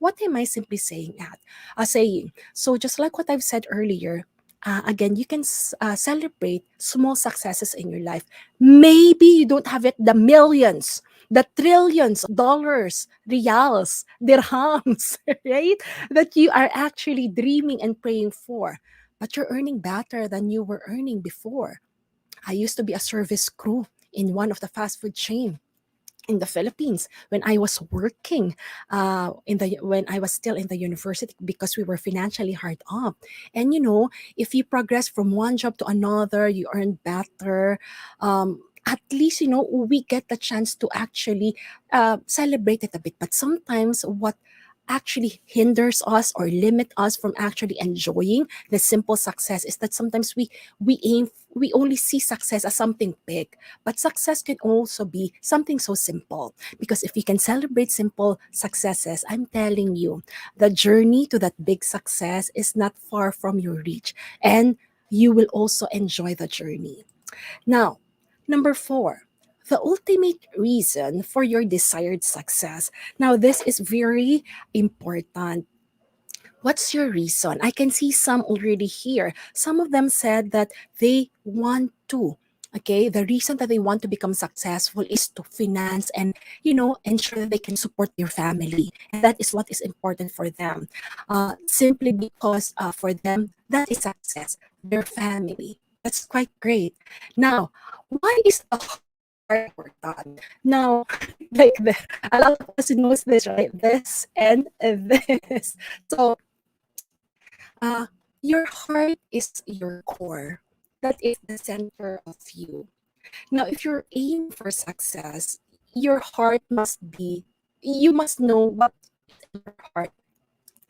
What am I simply saying at? Saying, so just like what I've said earlier, again, you can celebrate small successes in your life. Maybe you don't have it the millions, the trillions of dollars, reals, dirhams, right? That you are actually dreaming and praying for. But you're earning better than you were earning before. I used to be a service crew in one of the fast food chain. in the Philippines when I was working in the when I was still in the university because we were financially hard up. And if you progress from one job to another, you earn better. At least we get the chance to actually celebrate it a bit. But sometimes what actually hinders us or limit us from actually enjoying the simple success is that sometimes we only see success as something big, but success can also be something so simple. Because if you can celebrate simple successes, I'm telling you, the journey to that big success is not far from your reach, and you will also enjoy the journey. Now, number four, the ultimate reason for your desired success. Now, this is very important. What's your reason? I can see some already here. Some of them said that they want to. Okay, the reason that they want to become successful is to finance and ensure that they can support their family, and that is what is important for them. Simply because for them that is success, their family. That's quite great. Now, why is the heart important? Now, like a lot of us knows this, right? This and this. So uh, your heart is your core. That is the center of you. Now, if you're aiming for success, your heart must be, you must know what is in your heart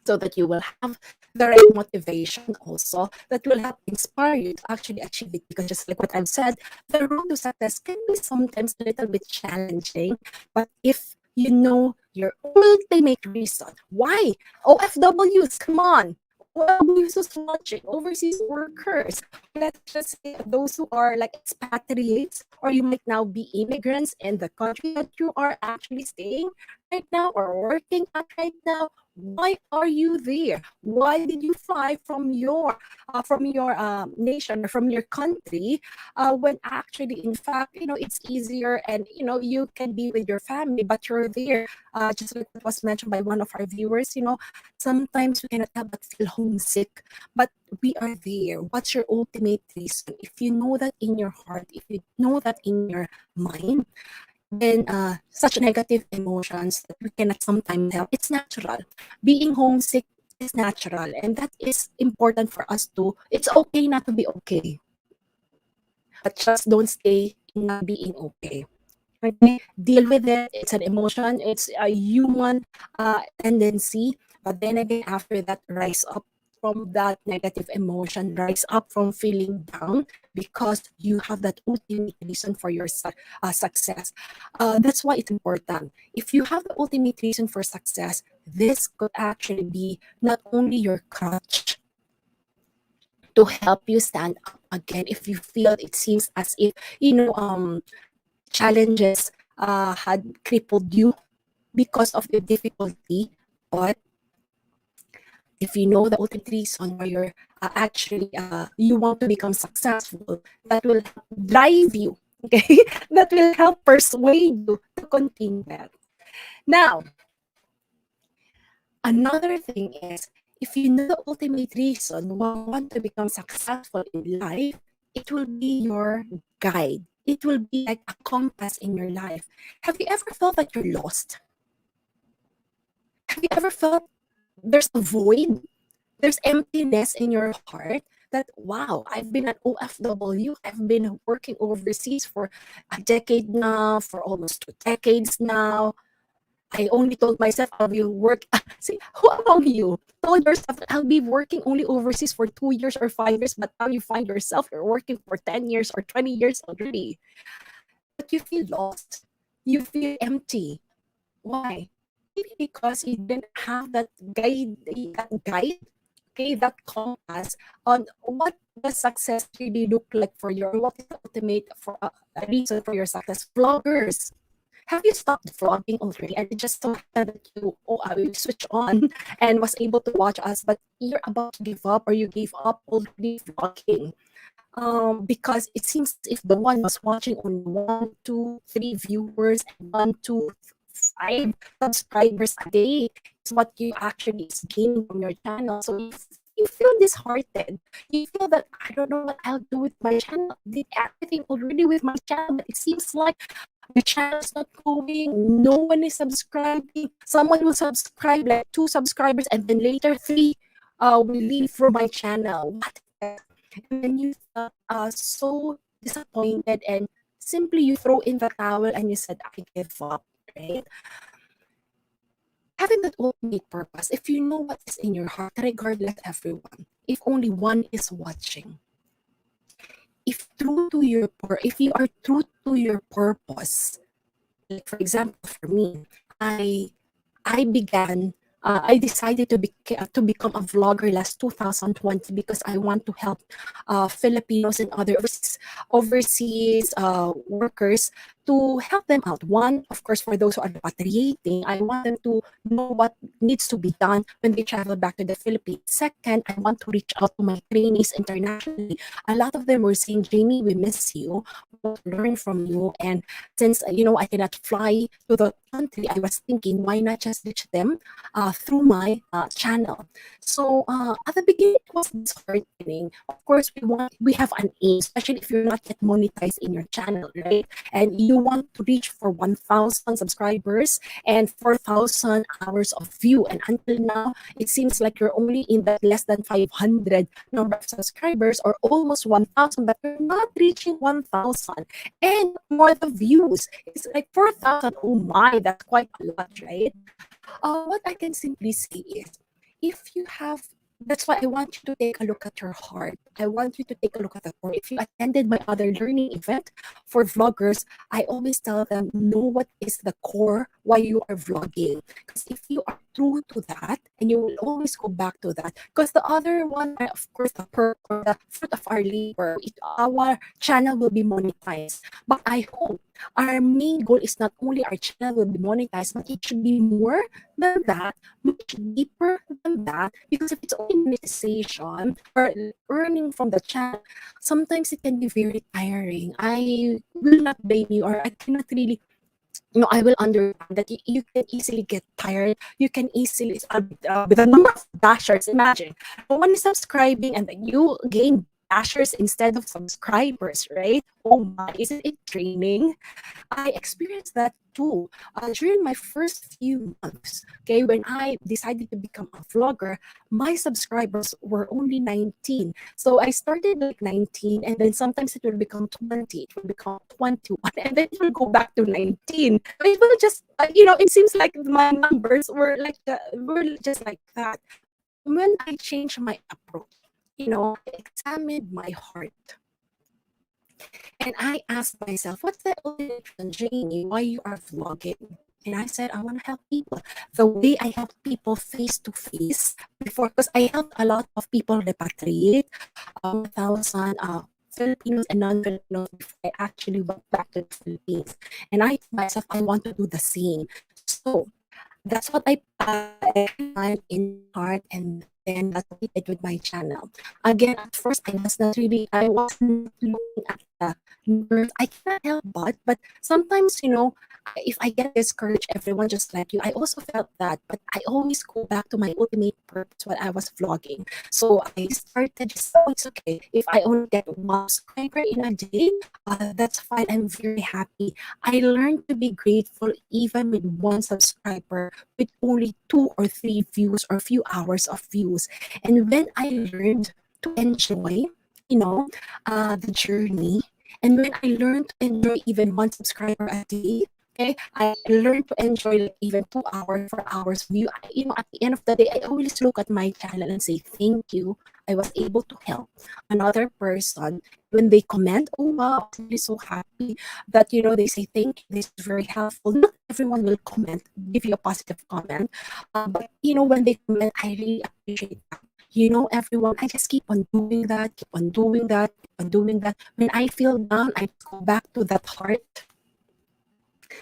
so that you will have the right motivation also that will help inspire you to actually achieve it. Because just like what I've said, the road to success can be sometimes a little bit challenging, but if you know your ultimate reason why, OFWs, come on, OFWs who's watching, overseas workers, let's just say those who are like expatriates, or you might now be immigrants in the country that you are actually staying right now or working at right now. Why are you there? Why did you fly from your nation or from your country when actually, in fact, it's easier, and you can be with your family, but you're there. Just like what was mentioned by one of our viewers, sometimes we cannot help but feel homesick, but we are there. What's your ultimate reason? If you know that in your heart, if you know that in your mind, then such negative emotions that we cannot sometimes help, it's natural. Being homesick is natural, and that is important for us to, it's okay not to be okay, but just don't stay in not being okay. Okay, deal with it. It's an emotion, it's a human tendency. But then again, after that, rise up from that negative emotion, rise up from feeling down, because you have that ultimate reason for your success. That's why it's important. If you have the ultimate reason for success, this could actually be not only your crutch to help you stand up again if you feel it seems as if challenges had crippled you because of the difficulty. But if you know the ultimate reason why you're actually you want to become successful, that will help drive you. Okay, that will help persuade you to continue that. Now, another thing is, if you know the ultimate reason why you want to become successful in life, it will be your guide. It will be like a compass in your life. Have you ever felt that you're lost? Have you ever felt there's a void? There's emptiness in your heart that, wow, I've been at OFW, I've been working overseas for a decade now, for almost 2 decades now. I only told myself I will work. See, who among you told yourself that I'll be working only overseas for 2 years or 5 years, but now you find yourself you're working for 10 years or 20 years already? But you feel lost. You feel empty. Why? Maybe because you didn't have that guide, okay, that compass on what does success really look like for you, or what is the ultimate for a reason for your success. Vloggers, have you stopped vlogging already? And it just so happened that you switch on and was able to watch us, but you're about to give up, or you gave up already vlogging. Because it seems as if the one was watching only 1, 2, 3 viewers and 1, 2, 5 subscribers a day is what you actually is gaining from your channel. So you feel disheartened. You feel that I don't know what I'll do with my channel. I did everything already with my channel, but it seems like My channel's not growing. No one is subscribing. Someone will subscribe, like two subscribers, and then later three will leave from my channel. What if? And then you felt so disappointed, and simply you throw in the towel and you said, I give up, right? Having that ultimate purpose, if you know what is in your heart, regardless everyone, if only one is watching, if you are true to your purpose, like for example for me, I I began I decided to become a vlogger last 2020 because I want to help Filipinos and other overseas workers, to help them out. One, of course, for those who are repatriating, I want them to know what needs to be done when they travel back to the Philippines. Second, I want to reach out to my trainees internationally. A lot of them were saying, Jamie, we miss you. We want to learn from you. And since, I cannot fly to the country, I was thinking, why not just reach them through my channel? So at the beginning, it was disheartening. Of course, we have an aim, especially if you're not yet monetized in your channel, right? And you want to reach for 1,000 subscribers and 4,000 hours of view. And until now, it seems like you're only in that less than 500 number of subscribers, or almost 1,000, but you're not reaching 1,000. And more the views, it's like 4,000. Oh my, that's quite a lot, right? What I can simply say is, if you have, that's why I want you to take a look at your heart. I want you to take a look at the core. If you attended my other learning event for vloggers, I always tell them, know what is the core why you are vlogging. Because if you are true to that, and you will always go back to that. Because the other one, of course, the perk or the fruit of our labor, our channel will be monetized. But I hope our main goal is not only our channel will be monetized, but it should be more than that, much deeper than that. Because if it's only monetization or earning from the channel, sometimes it can be very tiring. I will not blame you, or I cannot really, I will understand that you can easily get tired. You can easily, with a number of dashers, imagine, no one is subscribing and then you gain dashers instead of subscribers, right? Oh my, isn't it draining? I experienced that too during my first few months. Okay, when I decided to become a vlogger, my subscribers were only 19. So I started like 19, and then sometimes it will become 20, it will become 21, and then it will go back to 19. So it will just, it seems like my numbers were just like that. But when I changed my approach, I examined my heart. And I asked myself, what's the ultimate reason, Jamie, why you are vlogging? And I said, I want to help people. The way I help people face to face before, because I helped a lot of people repatriate, 1,000 Filipinos and non-Filipinos before I actually went back to the Philippines. And I told myself, I want to do the same. So that's what I every time in my heart, and then that's what I did with my channel. Again, at first I wasn't looking at the numbers. I cannot help but sometimes, if I get discouraged, everyone just like you, I also felt that, but I always go back to my ultimate purpose when I was vlogging. So I started just, oh, it's okay. If I only get one subscriber in a day, that's fine. I'm very happy. I learned to be grateful even with one subscriber, with only 2 or 3 views or few hours of views. And when I learned to enjoy, the journey, and when I learned to enjoy even one subscriber a day, okay, I learned to enjoy like even 2 hours, 4 hours view. At the end of the day, I always look at my channel and say, thank you. I was able to help another person. When they comment, oh wow, I'm really so happy that, they say, thank you, this is very helpful. Not everyone will comment, give you a positive comment. But, when they comment, I really appreciate that. Everyone, I just keep on doing that, keep on doing that, keep on doing that. When I feel down, I just go back to that heart,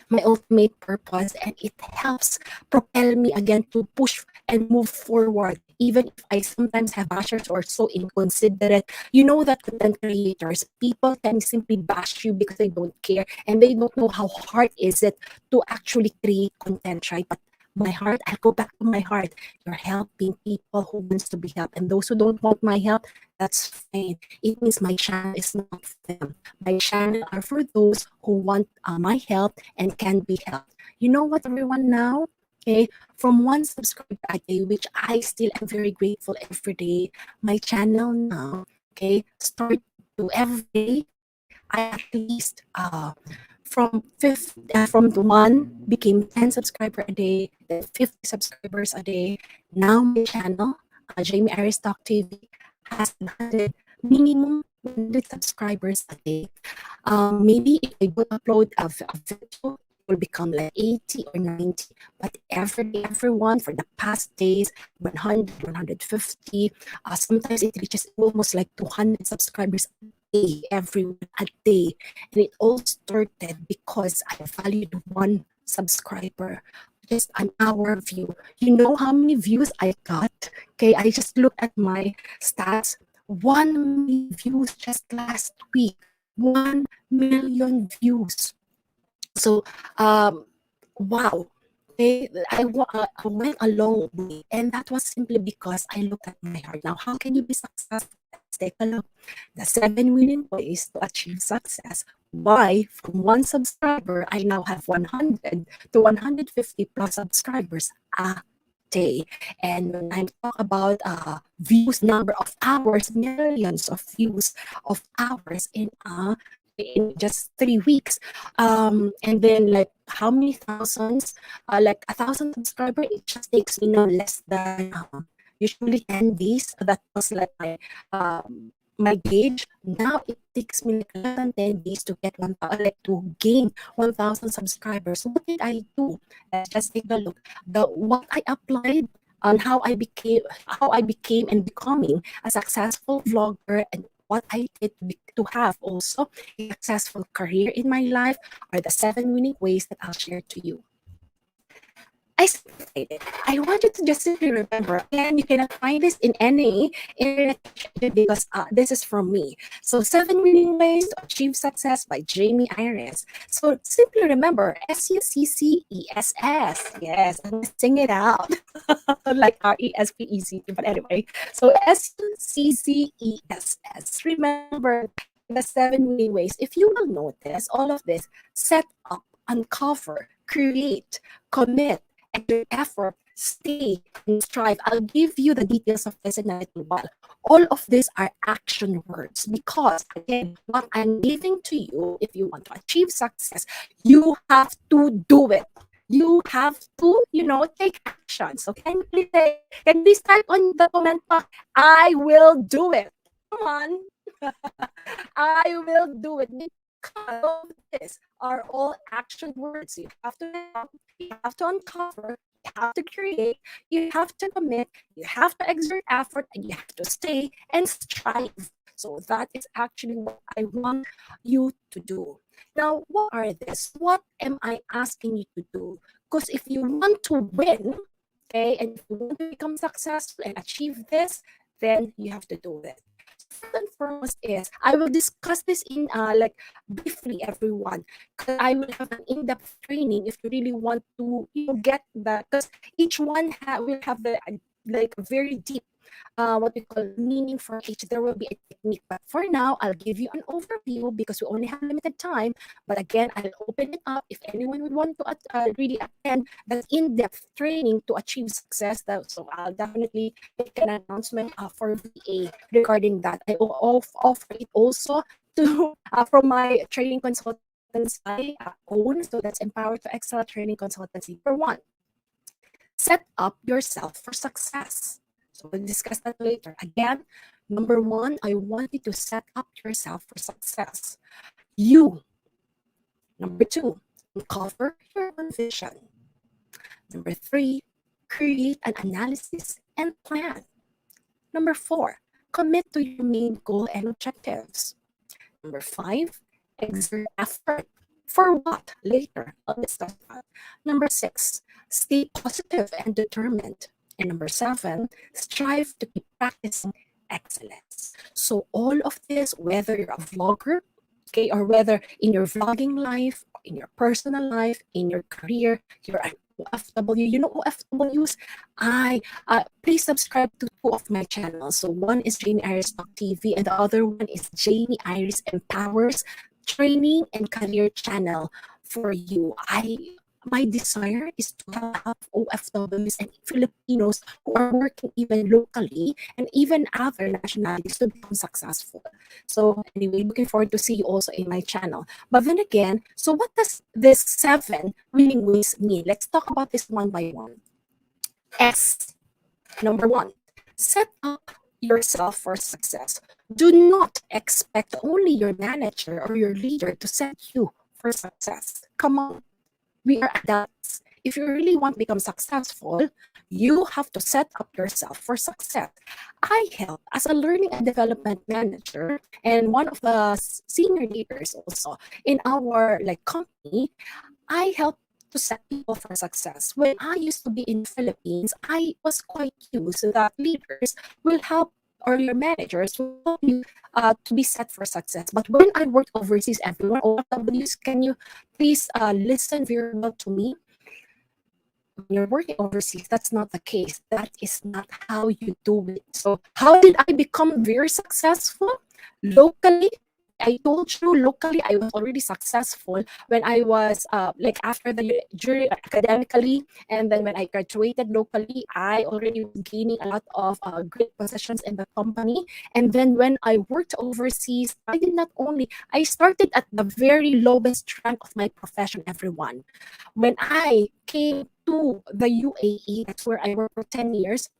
my ultimate purpose, and it helps propel me again to push and move forward. Even if I sometimes have bashers or so inconsiderate, that content creators, people can simply bash you because they don't care and they don't know how hard is it to actually create content, right? But my heart, I'll go back to my heart. You're helping people who wants to be helped, and those who don't want my help, that's fine. It means my channel is not for them. My channel are for those who want my help and can be helped. You know what, everyone, now? Okay, from one subscriber a day, which I still am very grateful every day, my channel now, okay, start to every day, I at least from the one became 10 subscriber a day, then 50 subscribers a day. Now my channel, Jamie Aris Talk TV, has 100, minimum 100 subscribers a day. Maybe if I don't upload a video, it will become like 80 or 90. But every day, everyone, for the past days, 100, 150, sometimes it reaches almost like 200 subscribers a day, everyone a day. And it all started because I valued one subscriber, just an hour view. You know how many views I got? Okay, I just looked at my stats. 1 million views just last week. 1 million views. So, wow. I went a long way, and that was simply because I looked at my heart. Now, how can you be successful? Let's take a look. The 7 winning ways to achieve success. Why? From one subscriber, I now have 100 to 150 plus subscribers a day. And when I talk about views, number of hours, millions of views of hours in just 3 weeks, and then like how many thousands, like 1,000 subscriber, it just takes me no less than usually 10 days. That was like my gauge. Now it takes me like less than 10 days to get like to gain 1,000 subscribers. What did I do? Let's just take a look. What I applied on how I became and becoming a successful vlogger, and what I did to have also a successful career in my life are the 7 winning ways that I'll share to you. I simplified it. I want you to just simply remember, and you cannot find this in any internet because this is from me. So, 7 winning ways to achieve success by Jamie Iris. So, simply remember SUCCESS. Yes, I'm gonna sing it out like RESPECT. But anyway, so SUCCESS. Remember the 7 winning ways. If you will notice all of this: set up, uncover, create, commit, exert effort, stay, and strive. I'll give you the details of this in a little while. All of these are action words because, again, what I'm giving to you, if you want to achieve success, you have to do it. You have to, take action. So can you please say, can you please type on the comment box, I will do it. Come on. I will do it because all of this are all action words. You have to help, you have to uncover, you have to create, you have to commit, you have to exert effort, and you have to stay and strive. So that is actually what I want you to do. Now, what are this? What am I asking you to do? Because if you want to win, okay, and if you want to become successful and achieve this, then you have to do it. First and foremost is I will discuss this in like briefly, everyone. I will have an in-depth training if you really want to get that, because each one will have the like very deep what we call meaning for each. There will be a technique, but for now I'll give you an overview because we only have limited time. But again, I'll open it up if anyone would want to really attend that in-depth training to achieve success. So I'll definitely make an announcement for VA regarding that. I will offer it also to from my training consultants I own. So that's Empower to Excel Training Consultancy. For one, set up yourself for success. So we'll discuss that later. Again, number one, I want you to set up yourself for success. You. Number two, uncover your own vision. Number three, create an analysis and plan. Number four, commit to your main goal and objectives. Number five, exert effort. For what? Later, I'll discuss that. Number six, stay positive and determined. And number seven, strive to keep practicing excellence. So all of this, whether you're a vlogger, okay, or whether in your vlogging life, in your personal life, in your career, you're an OFW. You know OFWs? I Please subscribe to two of my channels. So one is Jamie Iris TV and the other one is Jamie Iris Empowers Training and Career Channel for you. My desire is to help OFWs and Filipinos who are working even locally and even other nationalities to become successful. So anyway, looking forward to see you also in my channel. But then again, so what does this 7 winning ways mean? Let's talk about this one by one. S. Number 1, set up yourself for success. Do not expect only your manager or your leader to set you for success. Come on, we are adults. If you really want to become successful, you have to set up yourself for success. I help as a learning and development manager and one of the senior leaders also in our company. I help to set people for success. When I used to be in the Philippines, I was quite used that leaders will help or your managers will help you to be set for success. But when I worked overseas, everyone, OFWs, can you please listen very well to me? When you're working overseas, that's not the case. That is not how you do it. So how did I become very successful? Locally, I told you locally I was already successful when I was after the during academically, and then when I graduated locally, I already was gaining a lot of great positions in the company. And then when I worked overseas, I did not only I started at the very lowest rank of my profession. Everyone, when I came to the UAE, that's where I worked for 10 years.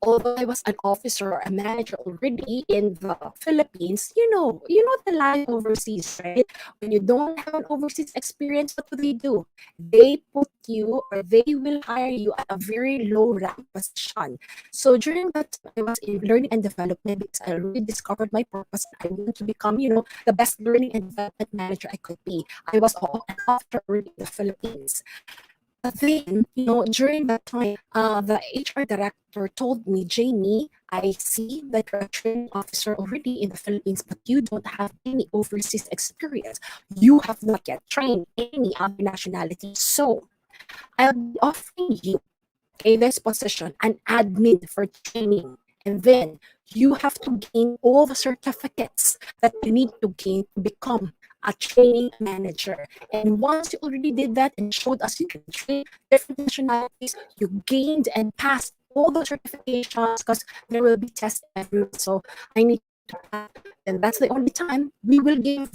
Although I was an officer or a manager already in the Philippines, you know the life overseas, right? When you don't have an overseas experience, what do? They put you or they will hire you at a very low rank position. So during that time, I was in learning and development because I already discovered my purpose. I want to become, the best learning and development manager I could be. I was an officer already in the Philippines. But then, during that time, the HR director told me, Jamie, I see that you're a training officer already in the Philippines, but you don't have any overseas experience. You have not yet trained any other nationality. So I'll be offering you this position, an admin for training. And then you have to gain all the certificates that you need to gain to become a training manager. And once you already did that and showed us you can train different nationalities, you gained and passed all the certifications because there will be tests everywhere. So I need to pass. And that's the only time we will give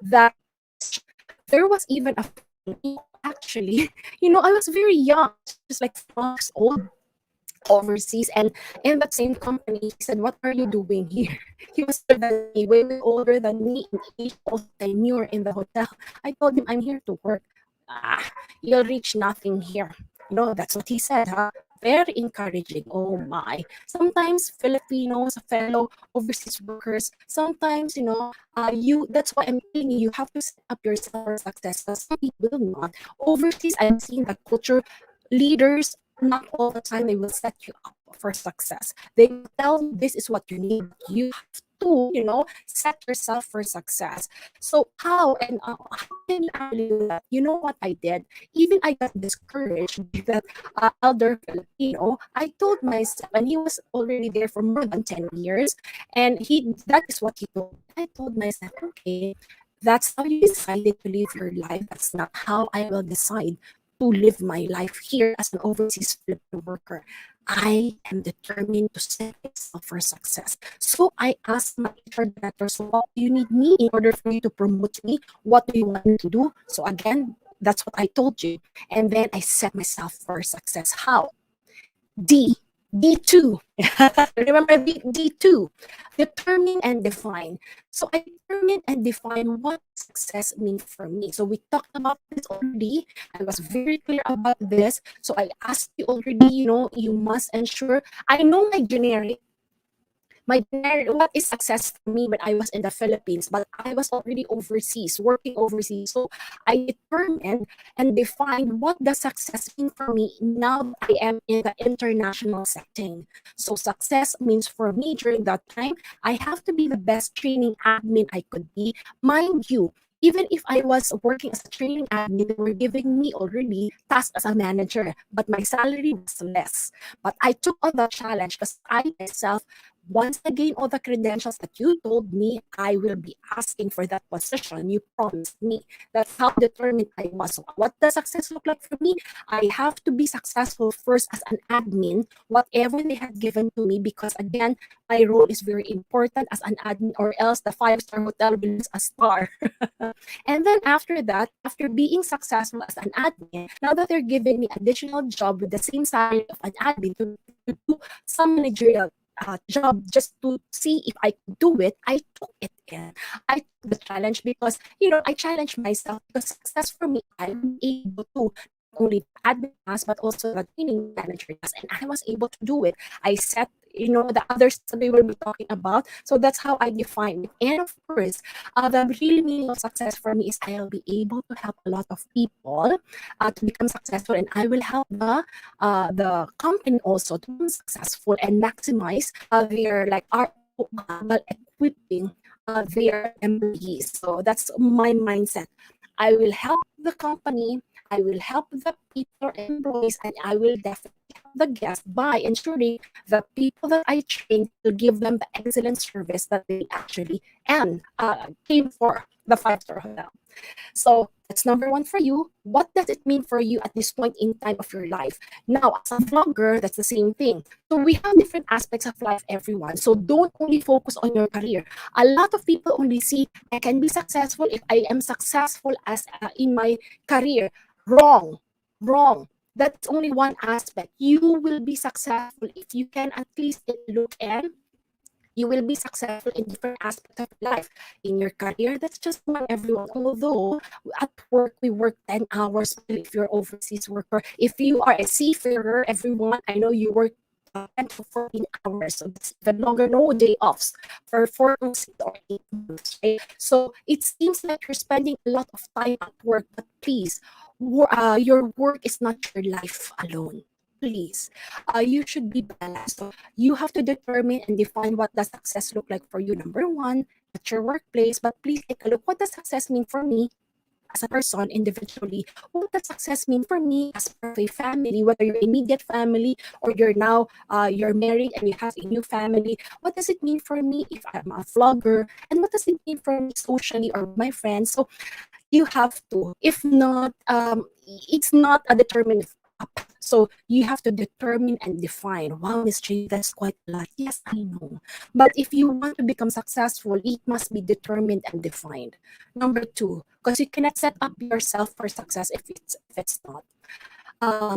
that. There was even a actually, I was very young, just like 4 months old overseas. And in that same company, he said, what are you doing here? He was older than me, way older than me in age, also tenure in the hotel. I told him, I'm here to work. You'll reach nothing here. That's what he said, huh? Very encouraging. Oh my. Sometimes Filipinos, fellow overseas workers, sometimes, that's why I'm telling you, you have to set up yourself for success. But some people will not. Overseas, I'm seeing the culture leaders, not all the time they will set you up for success. They will tell you this is what you need. You have to, set yourself for success. So how can you actually do that? You know what I did? Even I got discouraged by that elder Filipino. I told myself, and he was already there for more than 10 years, and that is what he told me. I told myself, okay, that's how you decided to live your life. That's not how I will decide to live my life here as an overseas Filipino worker. I am determined to set myself for success. So I asked my HR director, so what do you need me in order for you to promote me? What do you want me to do? So again, that's what I told you. And then I set myself for success. How? D2. Remember D2. Determine and define. So I determine and define what success means for me. So we talked about this already. I was very clear about this. So I asked you already, you must ensure. I know what is success for me when I was in the Philippines, but I was already overseas, working overseas. So I determined and defined what does success mean for me now that I am in the international setting. So success means for me during that time, I have to be the best training admin I could be. Mind you, Even if I was working as a training admin, they were giving me already tasks as a manager, but my salary was less. But I took on the challenge because I myself, once I gain all the credentials that you told me, I will be asking for that position you promised me. That's how determined I was. So what does success look like for me? I have to be successful first as an admin, whatever they had given to me, because again, my role is very important as an admin, or else the five-star hotel will lose a star. And then after that, after being successful as an admin, now that they're giving me additional job with the same salary of an admin to do some managerial job just to see if I could do it, I took it in. I took the challenge because, I challenged myself, because success for me, I will be able to not only the admin task, but also the training manager task. And I was able to do it. I set the others that we will be talking about. So that's how I define it. And of course, the real meaning of success for me is I'll be able to help a lot of people to become successful, and I will help the company also to become successful and maximize their like our well, equipping their employees. So that's my mindset. I will help the company, I will help the people or employees, and I will definitely help the guests by ensuring the people that I train will give them the excellent service that they actually and came for the five-star hotel. So that's number one for you. What does it mean for you at this point in time of your life? Now, as a vlogger, that's the same thing. So we have different aspects of life, everyone. So don't only focus on your career. A lot of people only see I can be successful if I am successful as in my career. Wrong, wrong. That's only one aspect. You will be successful if you can at least take a look, and you will be successful in different aspects of life. In your career, that's just one, everyone. Although at work, we work 10 hours, especially if you're overseas worker. If you are a seafarer, everyone, I know you work 10 to 14 hours. So that's even longer, no day offs for 4 to 6 or 8 months, right? So it seems like you're spending a lot of time at work, but please, your work is not your life alone. Please, you should be balanced. So you have to determine and define what does success look like for you. Number one, at your workplace, but please take a look. What does success mean for me as a person individually? What does success mean for me as part of a family, whether you're immediate family or you're now you're married and you have a new family? What does it mean for me if I'm a vlogger? And what does it mean for me socially or with my friends? So you have to. If not, it's not a determined path. So you have to determine and define. Wow, Miss Jamie, that's quite a lot. Yes, I know. But if you want to become successful, it must be determined and defined. Number two, because you cannot set up yourself for success if it's not.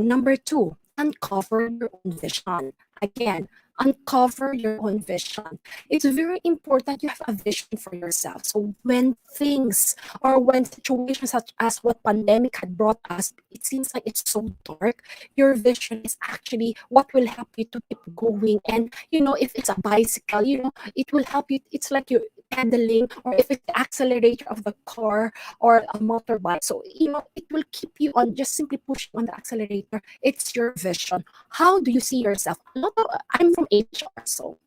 Number two, uncover your own vision. Again, uncover your own vision. It's very important you have a vision for yourself. So when things or when situations such as what pandemic had brought us, it seems like it's so dark. Your vision is actually what will help you to keep going. And if it's a bicycle, it will help you. It's like you're pedaling, or if it's the accelerator of the car or a motorbike. So, it will keep you on just simply pushing on the accelerator. It's your vision. How do you see yourself? I'm from HR, so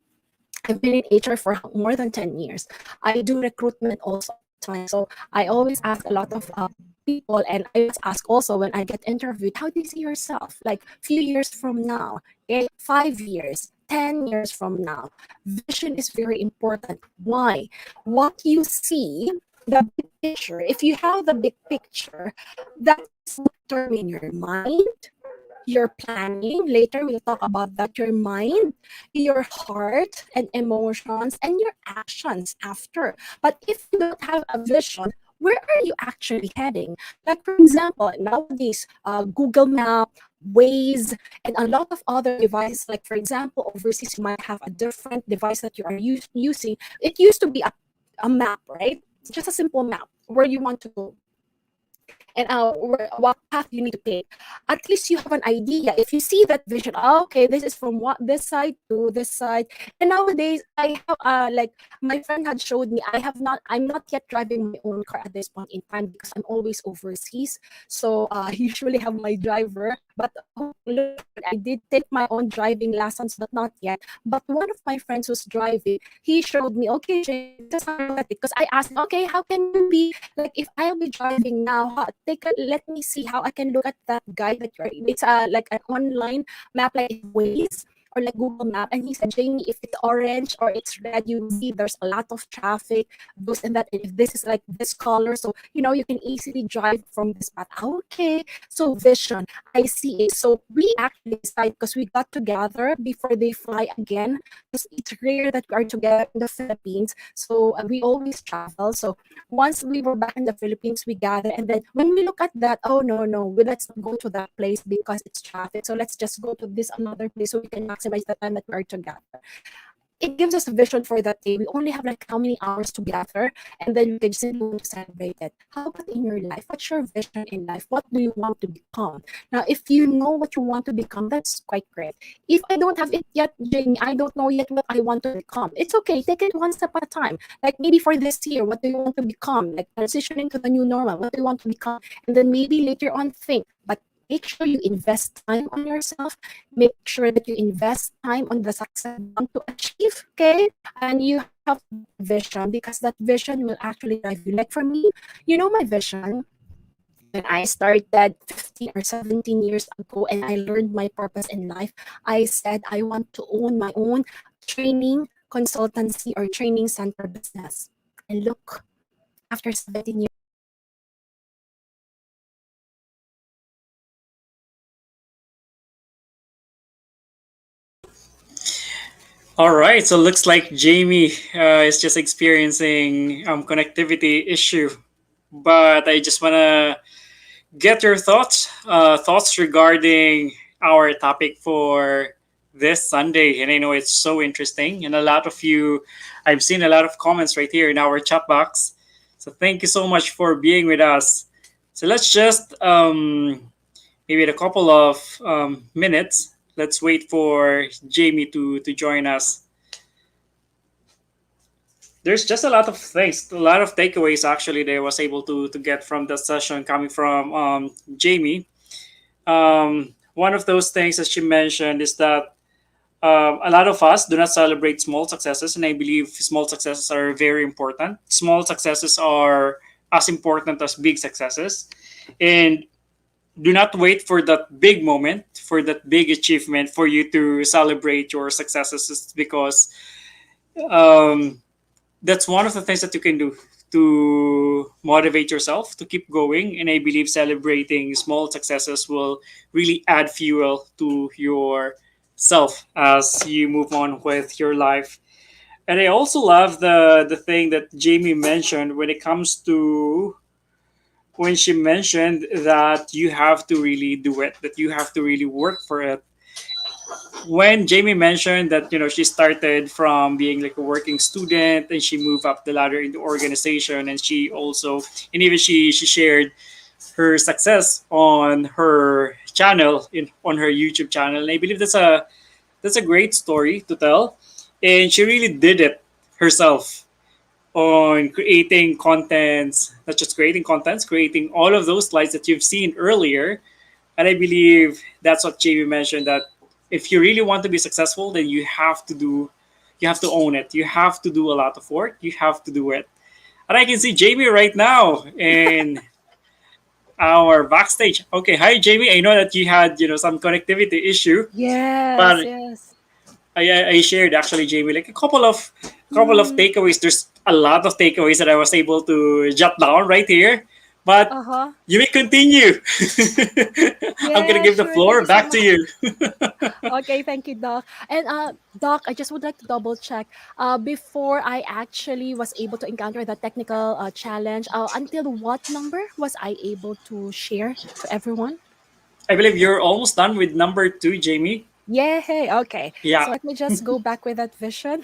I've been in HR for more than 10 years. I do recruitment also all the time. So I always ask a lot of people, and I always ask also when I get interviewed, how do you see yourself? Like few years from now, 5 years, 10 years from now. Vision is very important. Why? What you see, the big picture, if you have the big picture, that is what determine your mind, your planning. Later, we'll talk about that. Your mind, your heart and emotions, and your actions after. But if you don't have a vision, where are you actually heading? Like, for example, nowadays, Google Map, Waze, and a lot of other devices. Like, for example, overseas, you might have a different device that you are using. It used to be a map, right? It's just a simple map where you want to go. and what path you need to take. At least you have an idea. If you see that vision, oh, okay, this is from what this side to this side. And nowadays, I have like my friend had showed me. I'm not yet driving my own car at this point in time because I'm always overseas. So I usually have my driver. But looking forward, I did take my own driving lessons, but not yet. But one of my friends who's driving, he showed me, okay, Jamie, this is how you look at it. Because I asked him, okay, how can you be like if I'll be driving now? Let me see how I can look at that guide that you're. It's like an online map, like it's Waze or like Google Map. And he said, Jamie, if it's orange or it's red, you will see there's a lot of traffic, this and that. And if this is like this color, so you can easily drive from this path. Okay, so vision, I see it. So we actually decided because we got together before they fly again. Because it's rare that we are together in the Philippines, so we always travel. So once we were back in the Philippines, we gathered, and then when we look at that, oh no, no, let's not go to that place because it's traffic. So let's just go to this another place so we can maximize the time that we are together. It gives us a vision for that day. We only have like how many hours together, and then we can simply want to celebrate it. How about in your life? What's your vision in life? What do you want to become? Now, if you know what you want to become, that's quite great. If I don't have it yet, Jamie, I don't know yet what I want to become. It's okay. Take it one step at a time. Like maybe for this year, what do you want to become? Like transitioning to the new normal, what do you want to become? And then maybe later on think, but make sure you invest time on yourself. Make sure that you invest time on the success you want to achieve, okay? And you have vision because that vision will actually drive you. Like for me, my vision when I started 15 or 17 years ago and I learned my purpose in life, I said I want to own my own training consultancy or training center business. And look, after 17 years, All right, so looks like Jamie is just experiencing connectivity issue, but I just wanna get your thoughts regarding our topic for this Sunday. And I know it's so interesting, and a lot of you, I've seen a lot of comments right here in our chat box. So thank you so much for being with us. So let's just maybe in a couple of minutes, let's wait for Jamie to join us. There's just a lot of things, a lot of takeaways actually that I was able to get from the session coming from Jamie. One of those things, as she mentioned, is that a lot of us do not celebrate small successes, and I believe small successes are very important. Small successes are as important as big successes, and do not wait for that big moment, for that big achievement, for you to celebrate your successes, because um, that's one of the things that you can do to motivate yourself to keep going. And I believe celebrating small successes will really add fuel to your self as you move on with your life. And I also love the thing that Jamie mentioned when it comes to when she mentioned that you have to really do it, that you have to really work for it. When Jamie mentioned that she started from being like a working student and she moved up the ladder in the organization, and she also, and even she shared her success on her channel, on her YouTube channel. And I believe that's a great story to tell, and she really did it herself on creating contents, not just creating contents, creating all of those slides that you've seen earlier. And I believe that's what Jamie mentioned, that if you really want to be successful, then you have to own it. You have to do a lot of work. You have to do it. And I can see Jamie right now in our backstage. Okay, hi Jamie. I know that you had some connectivity issue, yes, but yes. I shared actually Jamie like a couple of Mm, takeaways. There's a lot of takeaways that I was able to jot down right here, but uh-huh. you may continue. I'm gonna Yeah, give the sure. Thank floor you so back to much. you. Okay, thank you, Doc. And Doc, I just would like to double check. Before I actually was able to encounter the technical challenge, until what number was I able to share to everyone? I believe you're almost done with number two, Jamie. Yeah, hey, okay. Yeah. So let me just go back with that vision.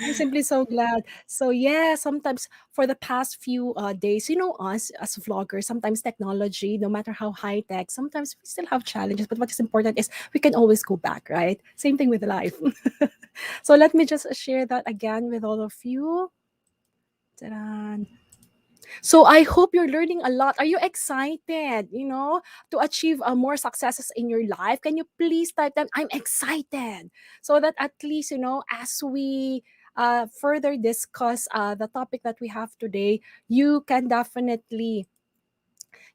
I'm simply so glad. So yeah, sometimes for the past few days, us as vloggers, sometimes technology, no matter how high tech, sometimes we still have challenges. But what is important is we can always go back, right? Same thing with life. So let me just share that again with all of you. Ta-da. So I hope you're learning a lot. Are you excited, to achieve more successes in your life? Can you please type them? I'm excited. So that at least, as we further discuss the topic that we have today, you can definitely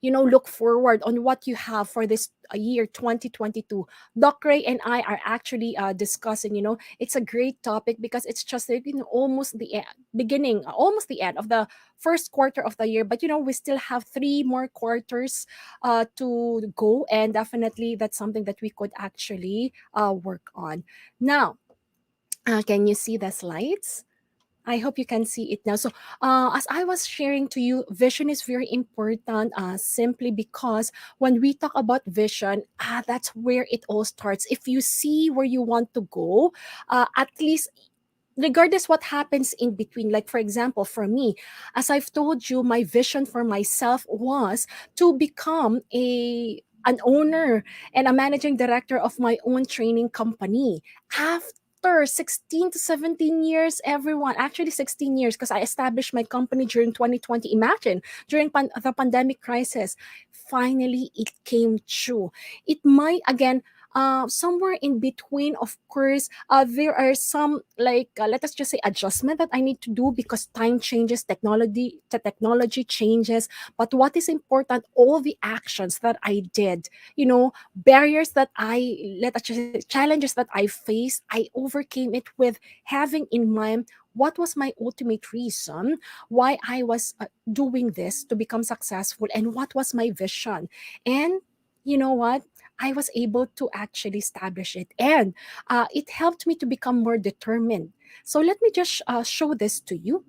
look forward on what you have for this year 2022. Doc Ray and I are actually discussing, it's a great topic because it's just like, almost the beginning, almost the end of the first quarter of the year. But, we still have 3 more quarters to go. And definitely that's something that we could actually work on. Now, can you see the slides? I hope you can see it now. So, as I was sharing to you, vision is very important simply because when we talk about vision, that's where it all starts. If you see where you want to go, at least regardless what happens in between, like for example for me, as I've told you, my vision for myself was to become an owner and a managing director of my own training company after 16 to 17 years, everyone. Actually 16 years, because I established my company during 2020. Imagine, during the pandemic crisis, finally it came true. It might again, somewhere in between, of course, there are some, like let us just say, adjustment that I need to do because time changes, the technology changes. But what is important, all the actions that I did, barriers that I let us just say, challenges that I faced, I overcame it with having in mind what was my ultimate reason why I was doing this to become successful, and what was my vision. And you know what, I was able to actually establish it, and it helped me to become more determined. So let me just show this to you.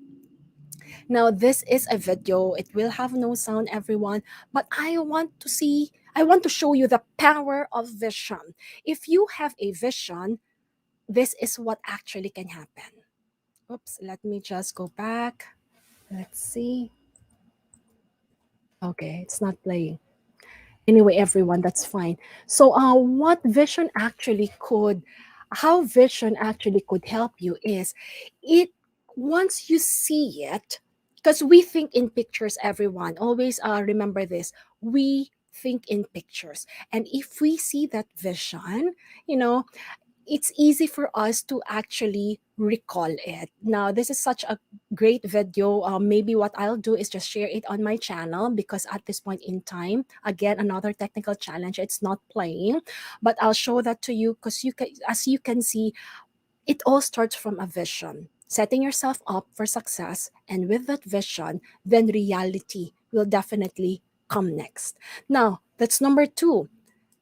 Now, this is a video. It will have no sound, everyone, but I want to show you the power of vision. If you have a vision, this is what actually can happen. Oops, let me just go back. Let's see. Okay, it's not playing. Anyway, everyone, that's fine. So what vision actually could how vision actually could help you is, it once you see it, because we think in pictures, everyone, always remember this, we think in pictures. And if we see that vision, you know it's easy for us to actually recall it. Now, this is such a great video. Maybe what I'll do is just share it on my channel, because at this point in time, again, another technical challenge, it's not playing, but I'll show that to you because as you can see, it all starts from a vision. Setting yourself up for success, and with that vision, then reality will definitely come next. Now, that's number 2.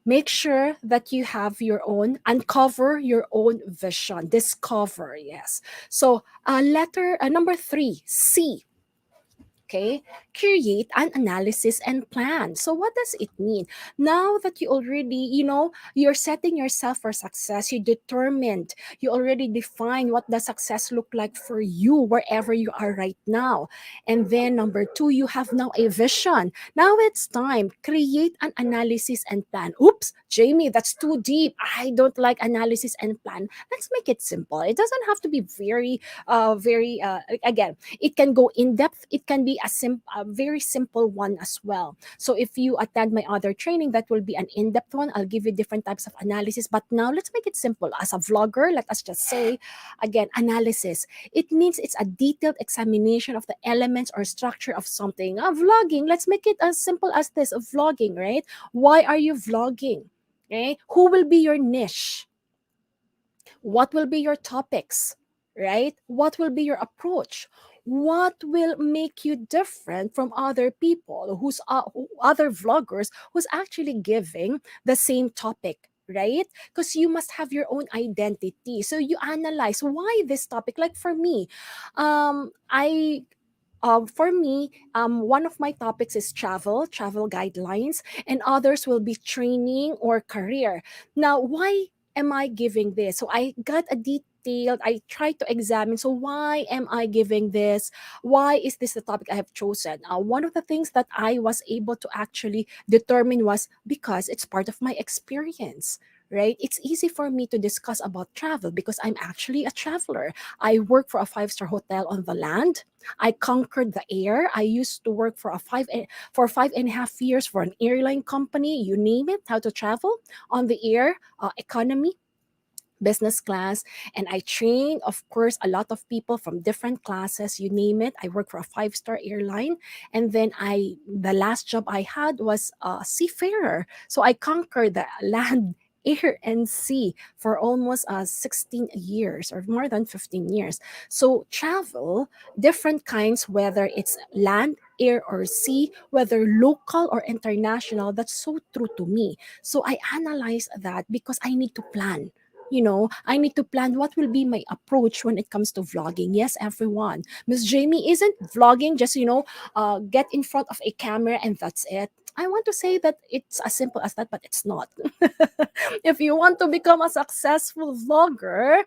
Make sure that you have your own, uncover your own vision, discover. Yes. So letter number 3, C. Okay, create an analysis and plan. So what does it mean? Now that you already, you're setting yourself for success, you determined, you already define what the success look like for you wherever you are right now. And then number 2, you have now a vision. Now it's time, create an analysis and plan. Oops, Jamie, that's too deep. I don't like analysis and plan. Let's make it simple. It doesn't have to be very again, it can go in depth. It can be a very simple one as well. So if you attend my other training, that will be an in-depth one. I'll give you different types of analysis. But now let's make it simple. As a vlogger, let us just say, again, analysis. It means it's a detailed examination of the elements or structure of something. Vlogging, let's make it as simple as this, of vlogging, right? Why are you vlogging? Okay? Who will be your niche? What will be your topics, right? What will be your approach? What will make you different from other people other vloggers who's actually giving the same topic, right? Because you must have your own identity. So you analyze why this topic. Like for me, I for me, one of my topics is travel guidelines, and others will be training or career. Now, why am I giving this? So I got a detailed detailed. I try to examine. So why am I giving this? Why is this the topic I have chosen? One of the things that I was able to actually determine was because it's part of my experience. Right? It's easy for me to discuss about travel because I'm actually a traveler. I work for a five-star hotel on the land. I conquered the air. I used to work for 5.5 years for an airline company. You name it, how to travel on the air, economy, business class. And I train, of course, a lot of people from different classes, you name it. I work for a five-star airline. And then the last job I had was a seafarer. So I conquered the land, air, and sea for almost 16 years or more than 15 years. So travel, different kinds, whether it's land, air, or sea, whether local or international, that's so true to me. So I analyze that because I need to plan. I need to plan what will be my approach when it comes to vlogging. Yes, everyone. Miss Jamie isn't vlogging just, get in front of a camera and that's it. I want to say that it's as simple as that, but it's not. If you want to become a successful vlogger,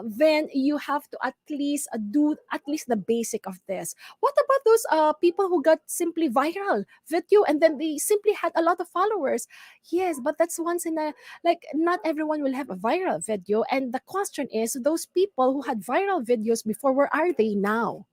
then you have to at least do at least the basic of this. What about those people who got simply viral video and then they simply had a lot of followers? Yes, but that's once in a, like, not everyone will have a viral video. And the question is, those people who had viral videos before, where are they now?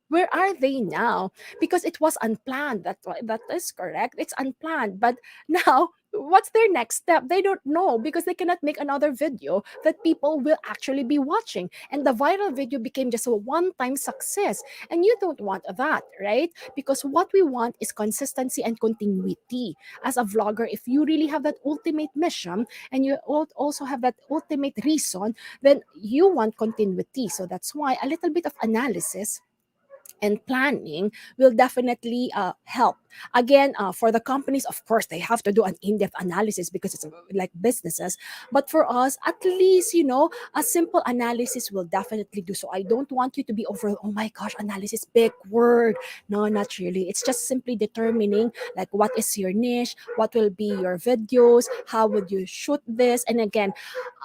Where are they now? Because it was unplanned. That is correct. It's unplanned. But now, what's their next step? They don't know because they cannot make another video that people will actually be watching. And the viral video became just a one-time success. And you don't want that, right? Because what we want is consistency and continuity. As a vlogger, if you really have that ultimate mission and you also have that ultimate reason, then you want continuity. So that's why a little bit of analysis and planning will definitely help. Again, for the companies, of course, they have to do an in-depth analysis because it's like businesses. But for us, at least, a simple analysis will definitely do. So I don't want you to be over, oh my gosh, analysis, big word. No, not really. It's just simply determining like what is your niche, what will be your videos, how would you shoot this. And again,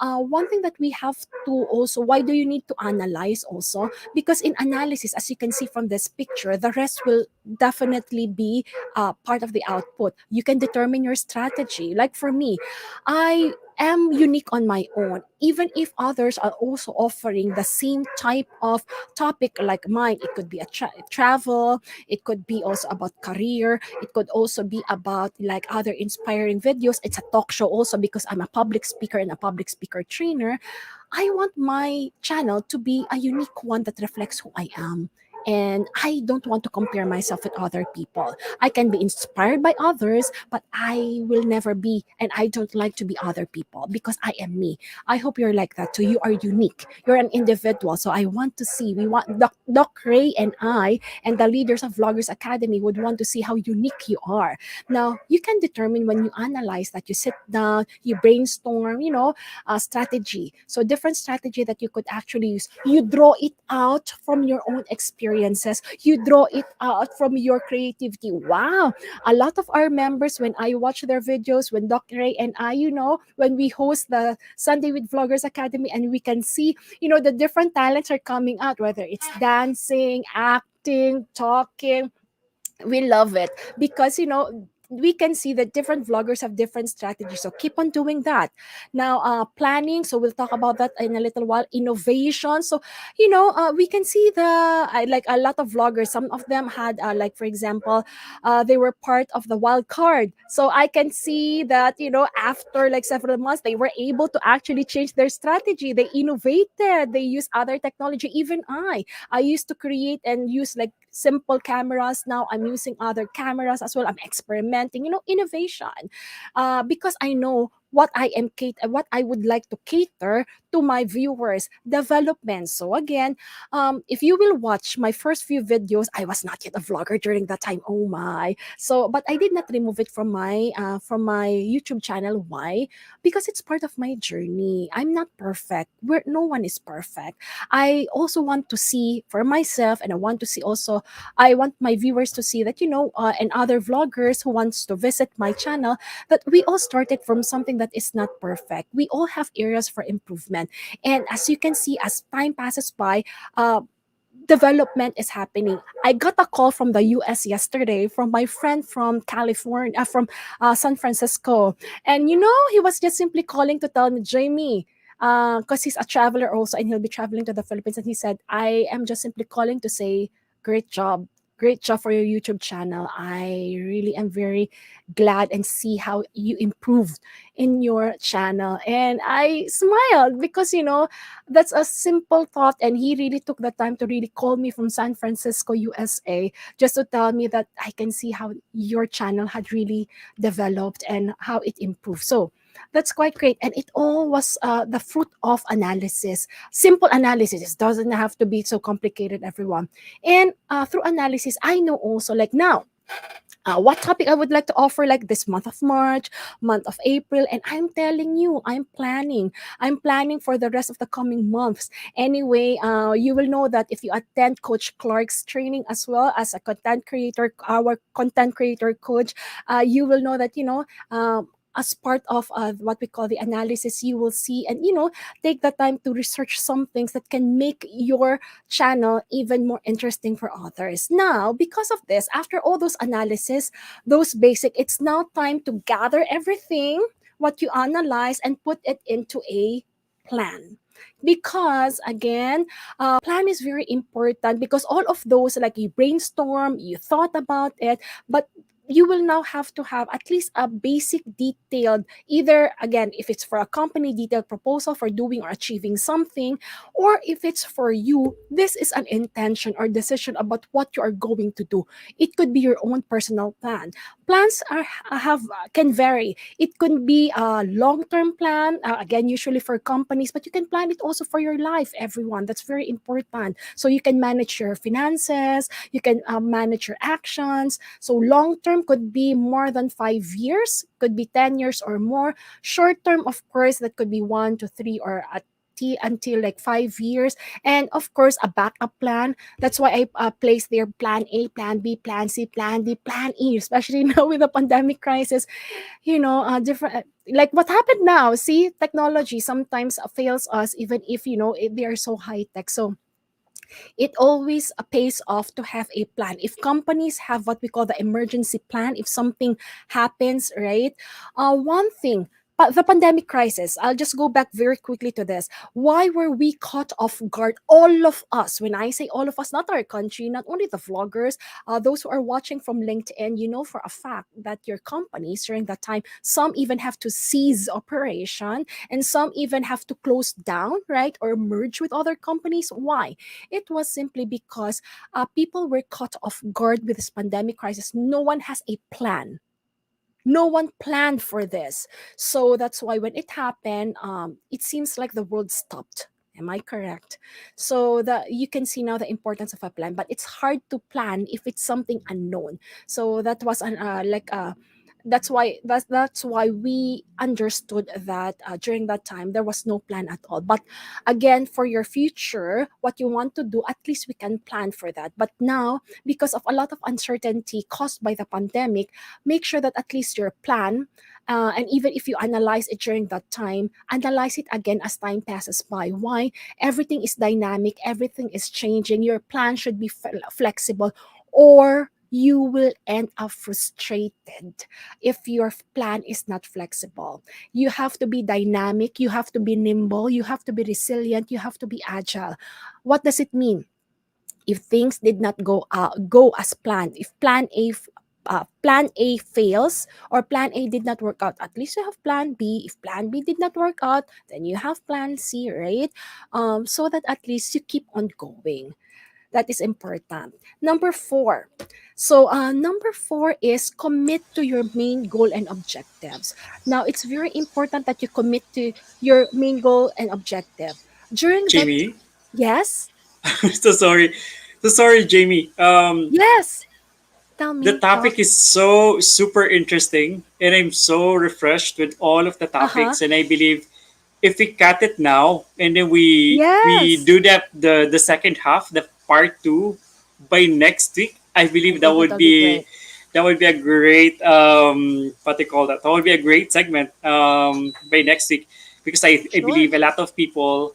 one thing that we have to also, why do you need to analyze also? Because in analysis, as you can see from this picture, the rest will definitely be part of the output. You can determine your strategy. Like for me, I am unique on my own, even if others are also offering the same type of topic like mine. It could be a travel, it could be also about career, it could also be about like other inspiring videos. It's a talk show also because I'm a public speaker and a public speaker trainer. I want my channel to be a unique one that reflects who I am. And I don't want to compare myself with other people. I can be inspired by others, but I will never be, and I don't like to be other people because I am me. I hope you're like that too. You are unique. You're an individual. So I want to see, we want, Doc Ray and I and the leaders of Vloggers Academy would want to see how unique you are. Now, you can determine when you analyze that, you sit down, you brainstorm, strategy. So different strategy that you could actually use. You draw it out from your own experiences. You draw it out from your creativity. Wow. A lot of our members, when I watch their videos, when Doc Ray and I, when we host the Sunday with Vloggers Academy and we can see, the different talents are coming out, whether it's dancing, acting, talking, we love it because we can see that different vloggers have different strategies, so keep on doing that. Now, planning, so we'll talk about that in a little while. Innovation, so we can see like a lot of vloggers, some of them had like for example, they were part of the wild card, so I can see that after like several months they were able to actually change their strategy. They innovated, they use other technology. Even I used to create and use like simple cameras. Now I'm using other cameras as well. I'm experimenting, innovation, because I know what I would like to cater to my viewers. Development. So again, if you will watch my first few videos, I was not yet a vlogger during that time. Oh my! So, but I did not remove it from my YouTube channel. Why? Because it's part of my journey. I'm not perfect. No one is perfect. I also want to see for myself, and I want my viewers to see that, and other vloggers who wants to visit my channel, that we all started from something that is not perfect. We all have areas for improvement. And as you can see, as time passes by, uh, development is happening. I got a call from the US yesterday from my friend from California, from San Francisco. And he was just simply calling to tell me, Jamie, because he's a traveler also and he'll be traveling to the Philippines. And he said, I am just simply calling to say, great job. Great job for your YouTube channel. I really am very glad and see how you improved in your channel. And I smiled because, that's a simple thought. And he really took the time to really call me from San Francisco, USA, just to tell me that I can see how your channel had really developed and how it improved. So that's quite great. And it all was the fruit of analysis, simple analysis. It doesn't have to be so complicated, everyone. And through analysis, I know also, like now, what topic I would like to offer, like this month of March, month of April. And I'm telling you, I'm planning. I'm planning for the rest of the coming months. Anyway, you will know that if you attend Coach Clark's training as well as a content creator, our content creator coach, you will know that, as part of what we call the analysis, you will see and, take the time to research some things that can make your channel even more interesting for others. Now, because of this, after all those analysis, those basic, it's now time to gather everything, what you analyze, and put it into a plan. Because again, plan is very important because all of those, like you brainstorm, you thought about it, but you will now have to have at least a basic detailed, either again, if it's for a company, detailed proposal for doing or achieving something, or if it's for you, this is an intention or decision about what you are going to do. It could be your own personal plan. Plans have can vary. It could be a long-term plan, again, usually for companies, but you can plan it also for your life, everyone. That's very important. So you can manage your finances, you can manage your actions. So long term could be more than 5 years, could be 10 years or more. Short term, of course, that could be 1 to 3 or until like 5 years. And of course, a backup plan. That's why I place there plan A, plan B, plan C, plan D, plan E, especially now with the pandemic crisis. Different, like what happened now. See, technology sometimes fails us, even if they are so high tech. So it always pays off to have a plan. If companies have what we call the emergency plan, if something happens, right? One thing, but the pandemic crisis, I'll just go back very quickly to this. Why were we caught off guard? All of us, when I say all of us, not our country, not only the vloggers, those who are watching from LinkedIn, you know for a fact that your companies during that time, some even have to cease operation and some even have to close down, right? Or merge with other companies. Why? It was simply because people were caught off guard with this pandemic crisis. No one has a plan. No one planned for this. So that's why when it happened, it seems like the world stopped. Am I correct? So you can see now the importance of a plan, but it's hard to plan if it's something unknown. So that was that's why we understood that during that time there was no plan at all. But again, for your future, what you want to do, at least we can plan for that. But now, because of a lot of uncertainty caused by the pandemic, make sure that at least your plan, and even if you analyze it during that time, analyze it again as time passes by. Why? Everything is dynamic, everything is changing. Your plan should be flexible, or you will end up frustrated if your plan is not flexible. You have to be dynamic, you have to be nimble, you have to be resilient, you have to be agile. What does it mean? If things did not go as planned, if plan A fails or plan A did not work out, at least you have plan B. If plan B did not work out, then you have plan C, right? So that at least you keep on going. That is important. Number four. So, number four is commit to your main goal and objectives. Now, it's very important that you commit to your main goal and objective. During that, Jamie. yes, So sorry. So sorry, Jamie. yes, tell The me, talk. topic is so super interesting, and I'm so refreshed with all of the Uh huh. topics. And I believe if we cut it now and then we Yes, do that the second half, the part two, by next week, I I believe that think would that'll be be great. That would be a great what they call that. That would be a great segment by next week because I Sure. believe a lot of people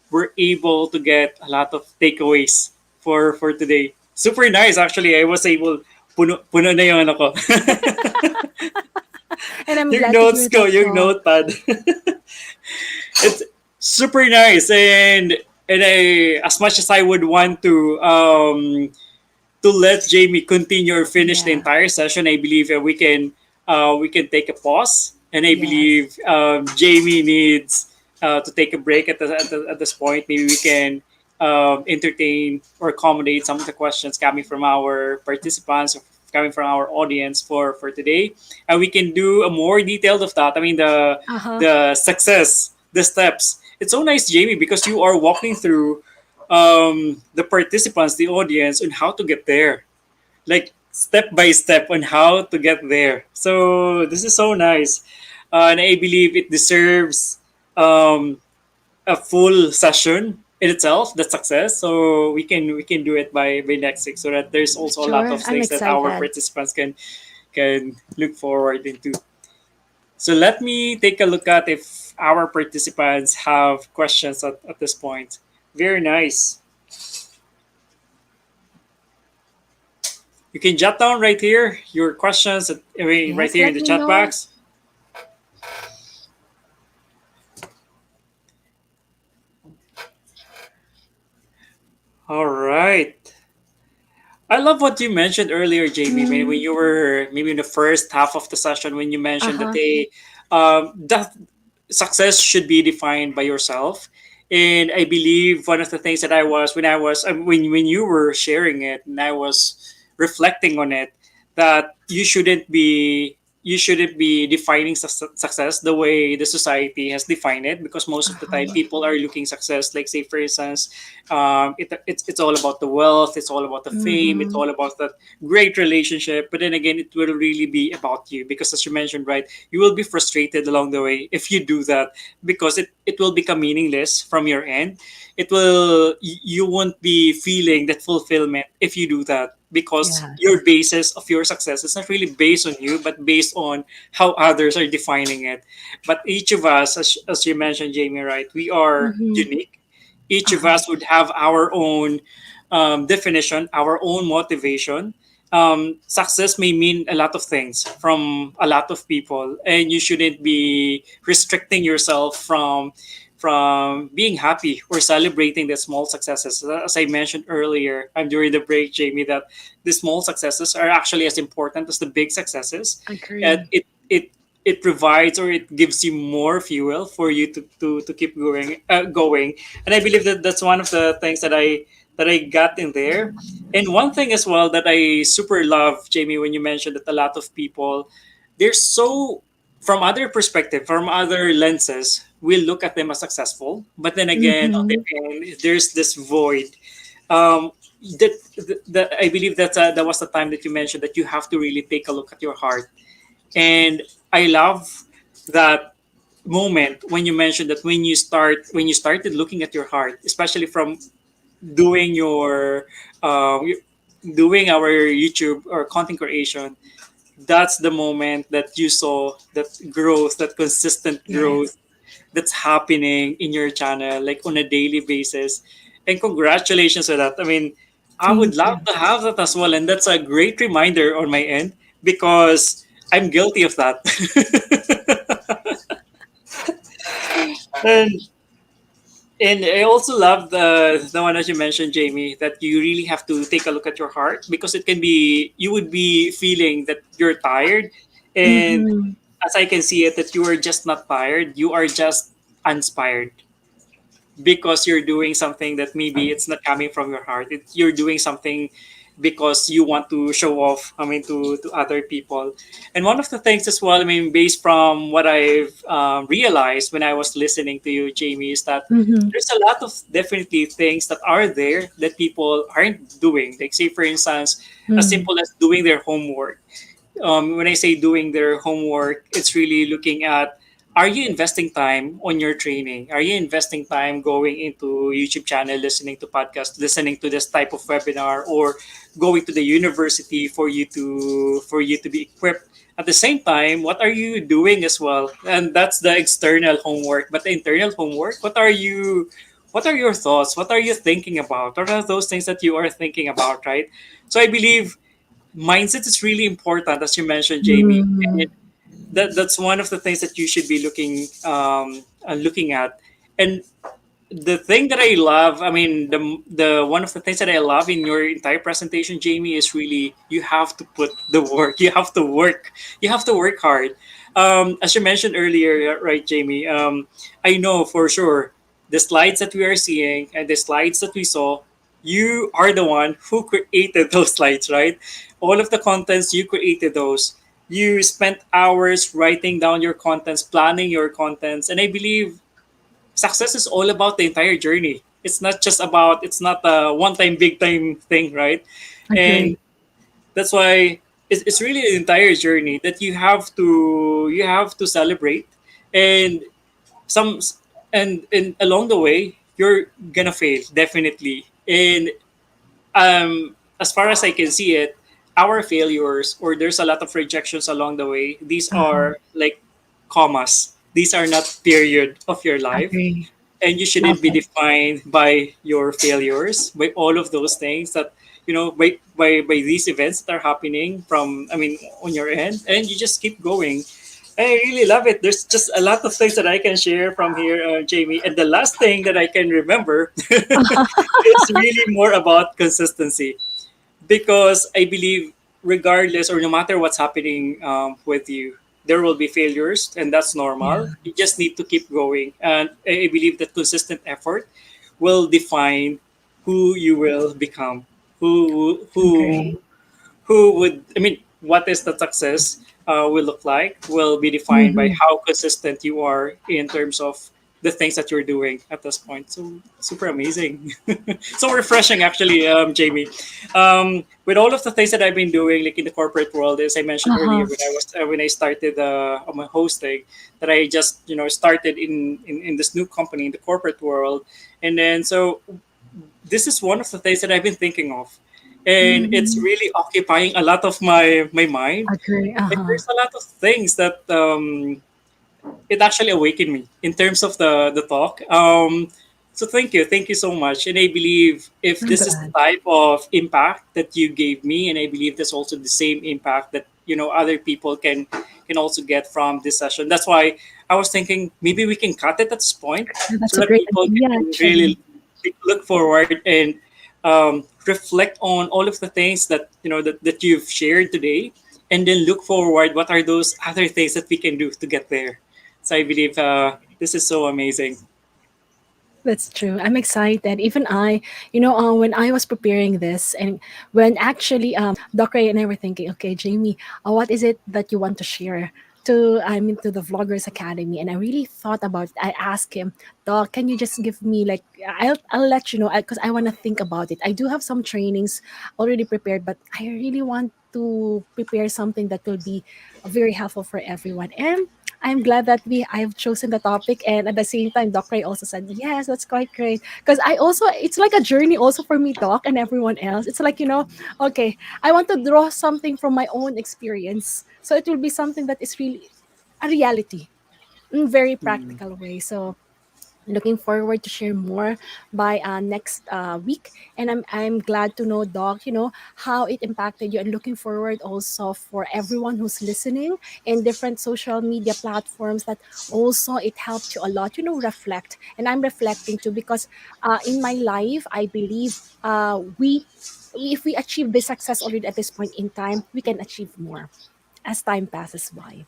were able to get a lot of takeaways for today. Super nice actually. I was able puno na yung ano ko. And I'm Yung glad to notes hear ko, that, yung Doc. notepad. It's super nice and I as much as I would want to let Jamie continue or finish the Yeah. entire session, I believe we can take a pause, and I Yes. believe Jamie needs to take a break at this point. Maybe we can entertain or accommodate some of the questions coming from our participants, or coming from our audience for today, and we can do a more detailed of that. I mean Uh-huh. the success, the steps. It's so nice, Jamie, because you are walking through the participants, the audience, on how to get there, like step by step on how to get there. So this is so nice, and I believe it deserves um, a full session in itself. The success, so we can do it by next week, so that there's also a lot Sure. of I'm things that our excited. participants can look forward into. So let me take a look at if our participants have questions at this point. Very nice. You can jot down right here your questions, I mean, right Yes, here in let the me chat know. box. All right. I love what you mentioned earlier, Jamie. When Mm, you were maybe in the first half of the session, when you mentioned that uh-huh. that success should be defined by yourself. And I believe one of the things that I was when you were sharing it, and I was reflecting on it, that you shouldn't be defining success the way the society has defined it, because most of the time Uh-huh. people are looking success, like say for instance, it's all about the wealth, it's all about the fame, it's Mm-hmm. all about that great relationship. But then again, it will really be about you, because as you mentioned, right, you will be frustrated along the way if you do that, because it will become meaningless from your end. You won't be feeling that fulfillment if you do that, because Yes. your basis of your success is not really based on you, but based on how others are defining it. But each of us, as you mentioned, Jamie, right, we are Mm-hmm. unique. Each of Uh-huh. us would have our own definition, our own motivation. Success may mean a lot of things from a lot of people, and you shouldn't be restricting yourself from being happy or celebrating the small successes. As I mentioned earlier, during the break, Jamie, that the small successes are actually as important as the big successes. And Agree. it provides, or it gives you more fuel for you to keep going. And I believe that that's one of the things that I got in there. And one thing as well that I super love, Jamie, when you mentioned that a lot of people, they're so, from other perspective, from other lenses, we look at them as successful. But then again, on the Mm-hmm. end, there's this void. Um, that I believe that was the time that you mentioned that you have to really take a look at your heart. And I love that moment when you mentioned that when you started looking at your heart, especially from doing your doing our YouTube or content creation. That's the moment that you saw that growth, that consistent Yes. growth that's happening in your channel, like on a daily basis. And congratulations for that. I mean, I would Thank love you. to have that as well. And that's a great reminder on my end, because I'm guilty of that. and And I also love the one that you mentioned, Jamie, that you really have to take a look at your heart, because it can be, you would be feeling that you're tired, and Mm-hmm. as I can see it, that you are just not tired, you are just inspired, because you're doing something that maybe it's not coming from your heart. You're doing something because you want to show off, I mean, to other people. And one of the things as well, I mean, based from what I've realized when I was listening to you, Jamie, is that Mm-hmm. there's a lot of definitely things that are there that people aren't doing. Like, say, for instance, as Mm. simple as doing their homework. When I say doing their homework, it's really looking at are you investing time on your training? Are you investing time going into YouTube channel, listening to podcasts, listening to this type of webinar, or going to the university for you to be equipped? At the same time, what are you doing as well? And that's the external homework. But the internal homework, what are your thoughts? What are you thinking about? What are those things that you are thinking about, right? So I believe mindset is really important, as you mentioned, Jamie. Mm, That's one of the things that you should be looking at. And the thing that I love, I mean, the one of the things that I love in your entire presentation, Jamie, is really you have to put the work. You have to work. You have to work hard. As you mentioned earlier, right, Jamie? I know for sure the slides that we are seeing and the slides that we saw, you are the one who created those slides, right? All of the contents you created those. You spent hours writing down your contents, planning your contents, and I believe success is all about the entire journey. It's not a one time big time thing, right? And agree. that's why it's really an entire journey that you have to celebrate. And some and along the way you're gonna fail definitely. And as far as I can see it, our failures or there's a lot of rejections along the way. These Uh-huh. are like commas. These are not period of your life, Agree. and you Love shouldn't be it. defined by your failures, by all of those things that by these events that are happening from on your end, and you just keep going. I really love it. There's just a lot of things that I can share from here, Jamie. And the last thing that I can remember is really more about consistency, because I believe regardless or no matter what's happening with you, there will be failures, and that's normal. Yeah. You just need to keep going, and I believe that consistent effort will define who you will become. Who Agree. who would I mean what is the success will look like will be defined by Mm-hmm. how consistent you are in terms of the things that you're doing at this point. So super amazing. So refreshing actually, Jamie. With all of the things that I've been doing like in the corporate world, as I mentioned earlier Uh-huh. when I started my hosting, that I just started in this new company in the corporate world. And then so this is one of the things that I've been thinking of, and it's Mm-hmm. really occupying a lot of my mind. Agree. And Uh-huh. there's a lot of things that it actually awakened me in terms of the talk. So thank you so much. And I believe if I'm this is the glad. type of impact that you gave me, and I believe that's also the same impact that other people can also get from this session. That's why I was thinking maybe we can cut it at this point so That's a that great people idea, can actually. really look forward and reflect on all of the things that that you've shared today, and then look forward what are those other things that we can do to get there. So I believe this is so amazing. That's true. I'm excited. Even I, when I was preparing this, and when actually Doc Ray and I were thinking, okay, Jamie, what is it that you want to share to the Vloggers Academy? And I really thought about it. I asked him, Doc, can you just give me like I'll let you know because I want to think about it. I do have some trainings already prepared, but I really want to prepare something that will be very helpful for everyone. And I'm glad that I've chosen the topic, and at the same time Doc Ray also said yes, that's quite great because I also it's like a journey also for me, Doc, and everyone else. It's like okay, I want to draw something from my own experience, so it will be something that is really a reality in very Mm, practical way. So looking forward to share more by next week, and I'm glad to know, Doc, how it impacted you, and looking forward also for everyone who's listening in different social media platforms that also it helped you a lot, reflect. And I'm reflecting too because in my life I believe if we achieve this success already at this point in time, we can achieve more as time passes by.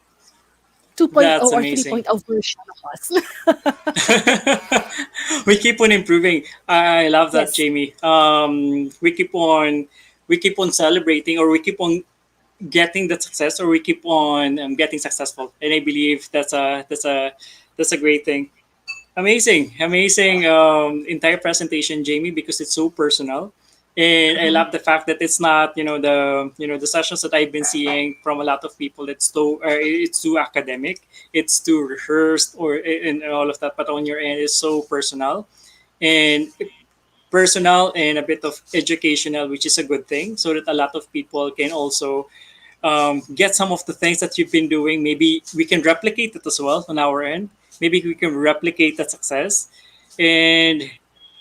2.0 that's or amazing. 3.0 version of us. We keep on improving. I love that, Yes. Jamie. We keep on celebrating, or we keep on getting the success, or we keep on getting successful. And I believe that's a great thing. Amazing, amazing entire presentation, Jamie, because it's so personal. And I Uh-huh. love the fact that it's not, the sessions that I've been seeing from a lot of people. It's too academic, it's too rehearsed, and all of that. But on your end, it's so and personal and a bit of educational, which is a good thing, so that a lot of people can also get some of the things that you've been doing. Maybe we can replicate it as well on our end. Maybe we can replicate that success. And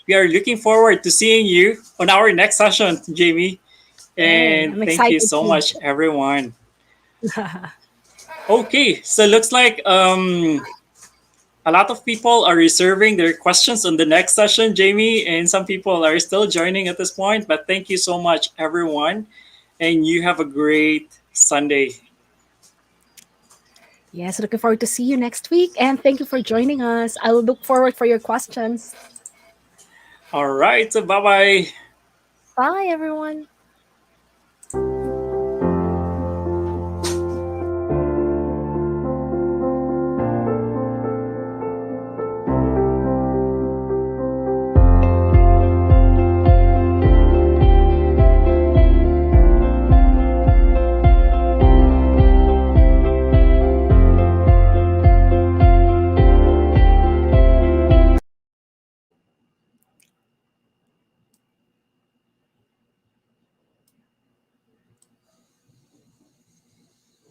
we are looking forward to seeing you on our next session, Jamie. Yay, And I'm thank you excited so too. much, everyone. Okay, so looks like a lot of people are reserving their questions on the next session, Jamie, and some people are still joining at this point. But thank you so much, everyone, and you have a great Sunday. Yes, looking forward to see you next week. And thank you for joining us. I'll look forward for your questions. All right, so bye bye. Bye, everyone.